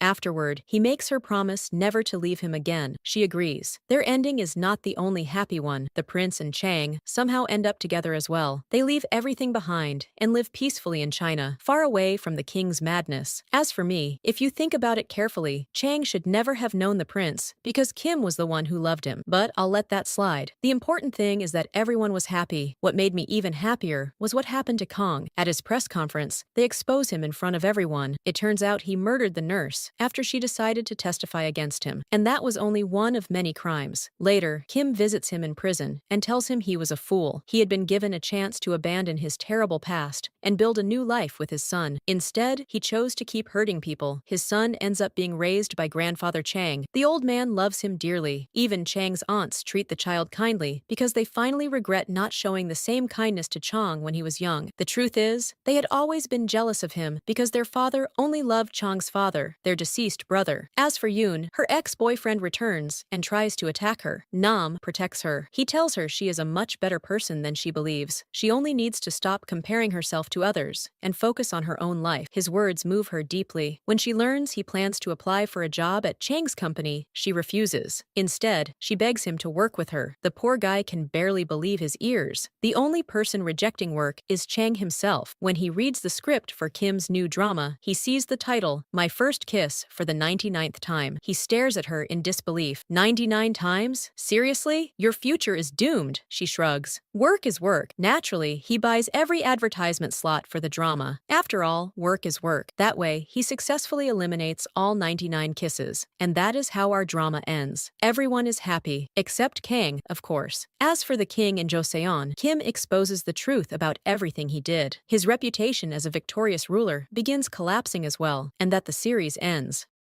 Afterward, he makes her promise never to leave him again. She agrees. Their ending is not the only happy one. The prince and Chang somehow end up together as well. They leave everything behind and live peacefully in China, far away from the king's madness. As for me, if you think about it carefully, Chang should never have known the prince because Kim was the one who loved him. But I'll let that slide. The important thing is that everyone was happy. What made me even happier was what happened to Kong. At his press conference, they expose him in front of everyone. It turns out he murdered the nurse after she decided to testify against him. And that was only one of many crimes. Later, Kim visits him in prison and tells him he was a fool. He had been given a chance to abandon his terrible past and build a new life with his son. Instead, he chose to keep hurting people. His son ends up being raised by grandfather Chang. The old man loves him dearly. Even Chang's aunts treat the child kindly because they finally regret not showing the same kindness to Chang when he was young. The truth is, they had always been jealous of him because their father only loved Chang's father, their deceased brother. As for Yoon, her ex-boyfriend returns and tries to attack her. Nam protects her. He tells her she is a much better person than she believes. She only needs to stop comparing herself to others and focus on her own life. His words move her deeply. When she learns he plans to apply for a job at Chang's company, she refuses. Instead, she begs him to work with her. The poor guy can barely believe his ears. The only person rejecting work is Chang himself. When he reads the script for Kim's new drama, he sees the title, My First Kiss for the 99th Time. He stares at her in disbelief. 99 times? Seriously? Your future is doomed, she shrugs. Work is work. Naturally, he buys every advertisement slot for the drama. After all, work is work. That way, he successfully eliminates all 99 kisses. And that is how our drama ends. Everyone is happy, except Kang, of course. As for the king in Joseon, Kim exposes the truth about everything he did. His reputation as a victorious ruler begins collapsing as well, and that the series ends.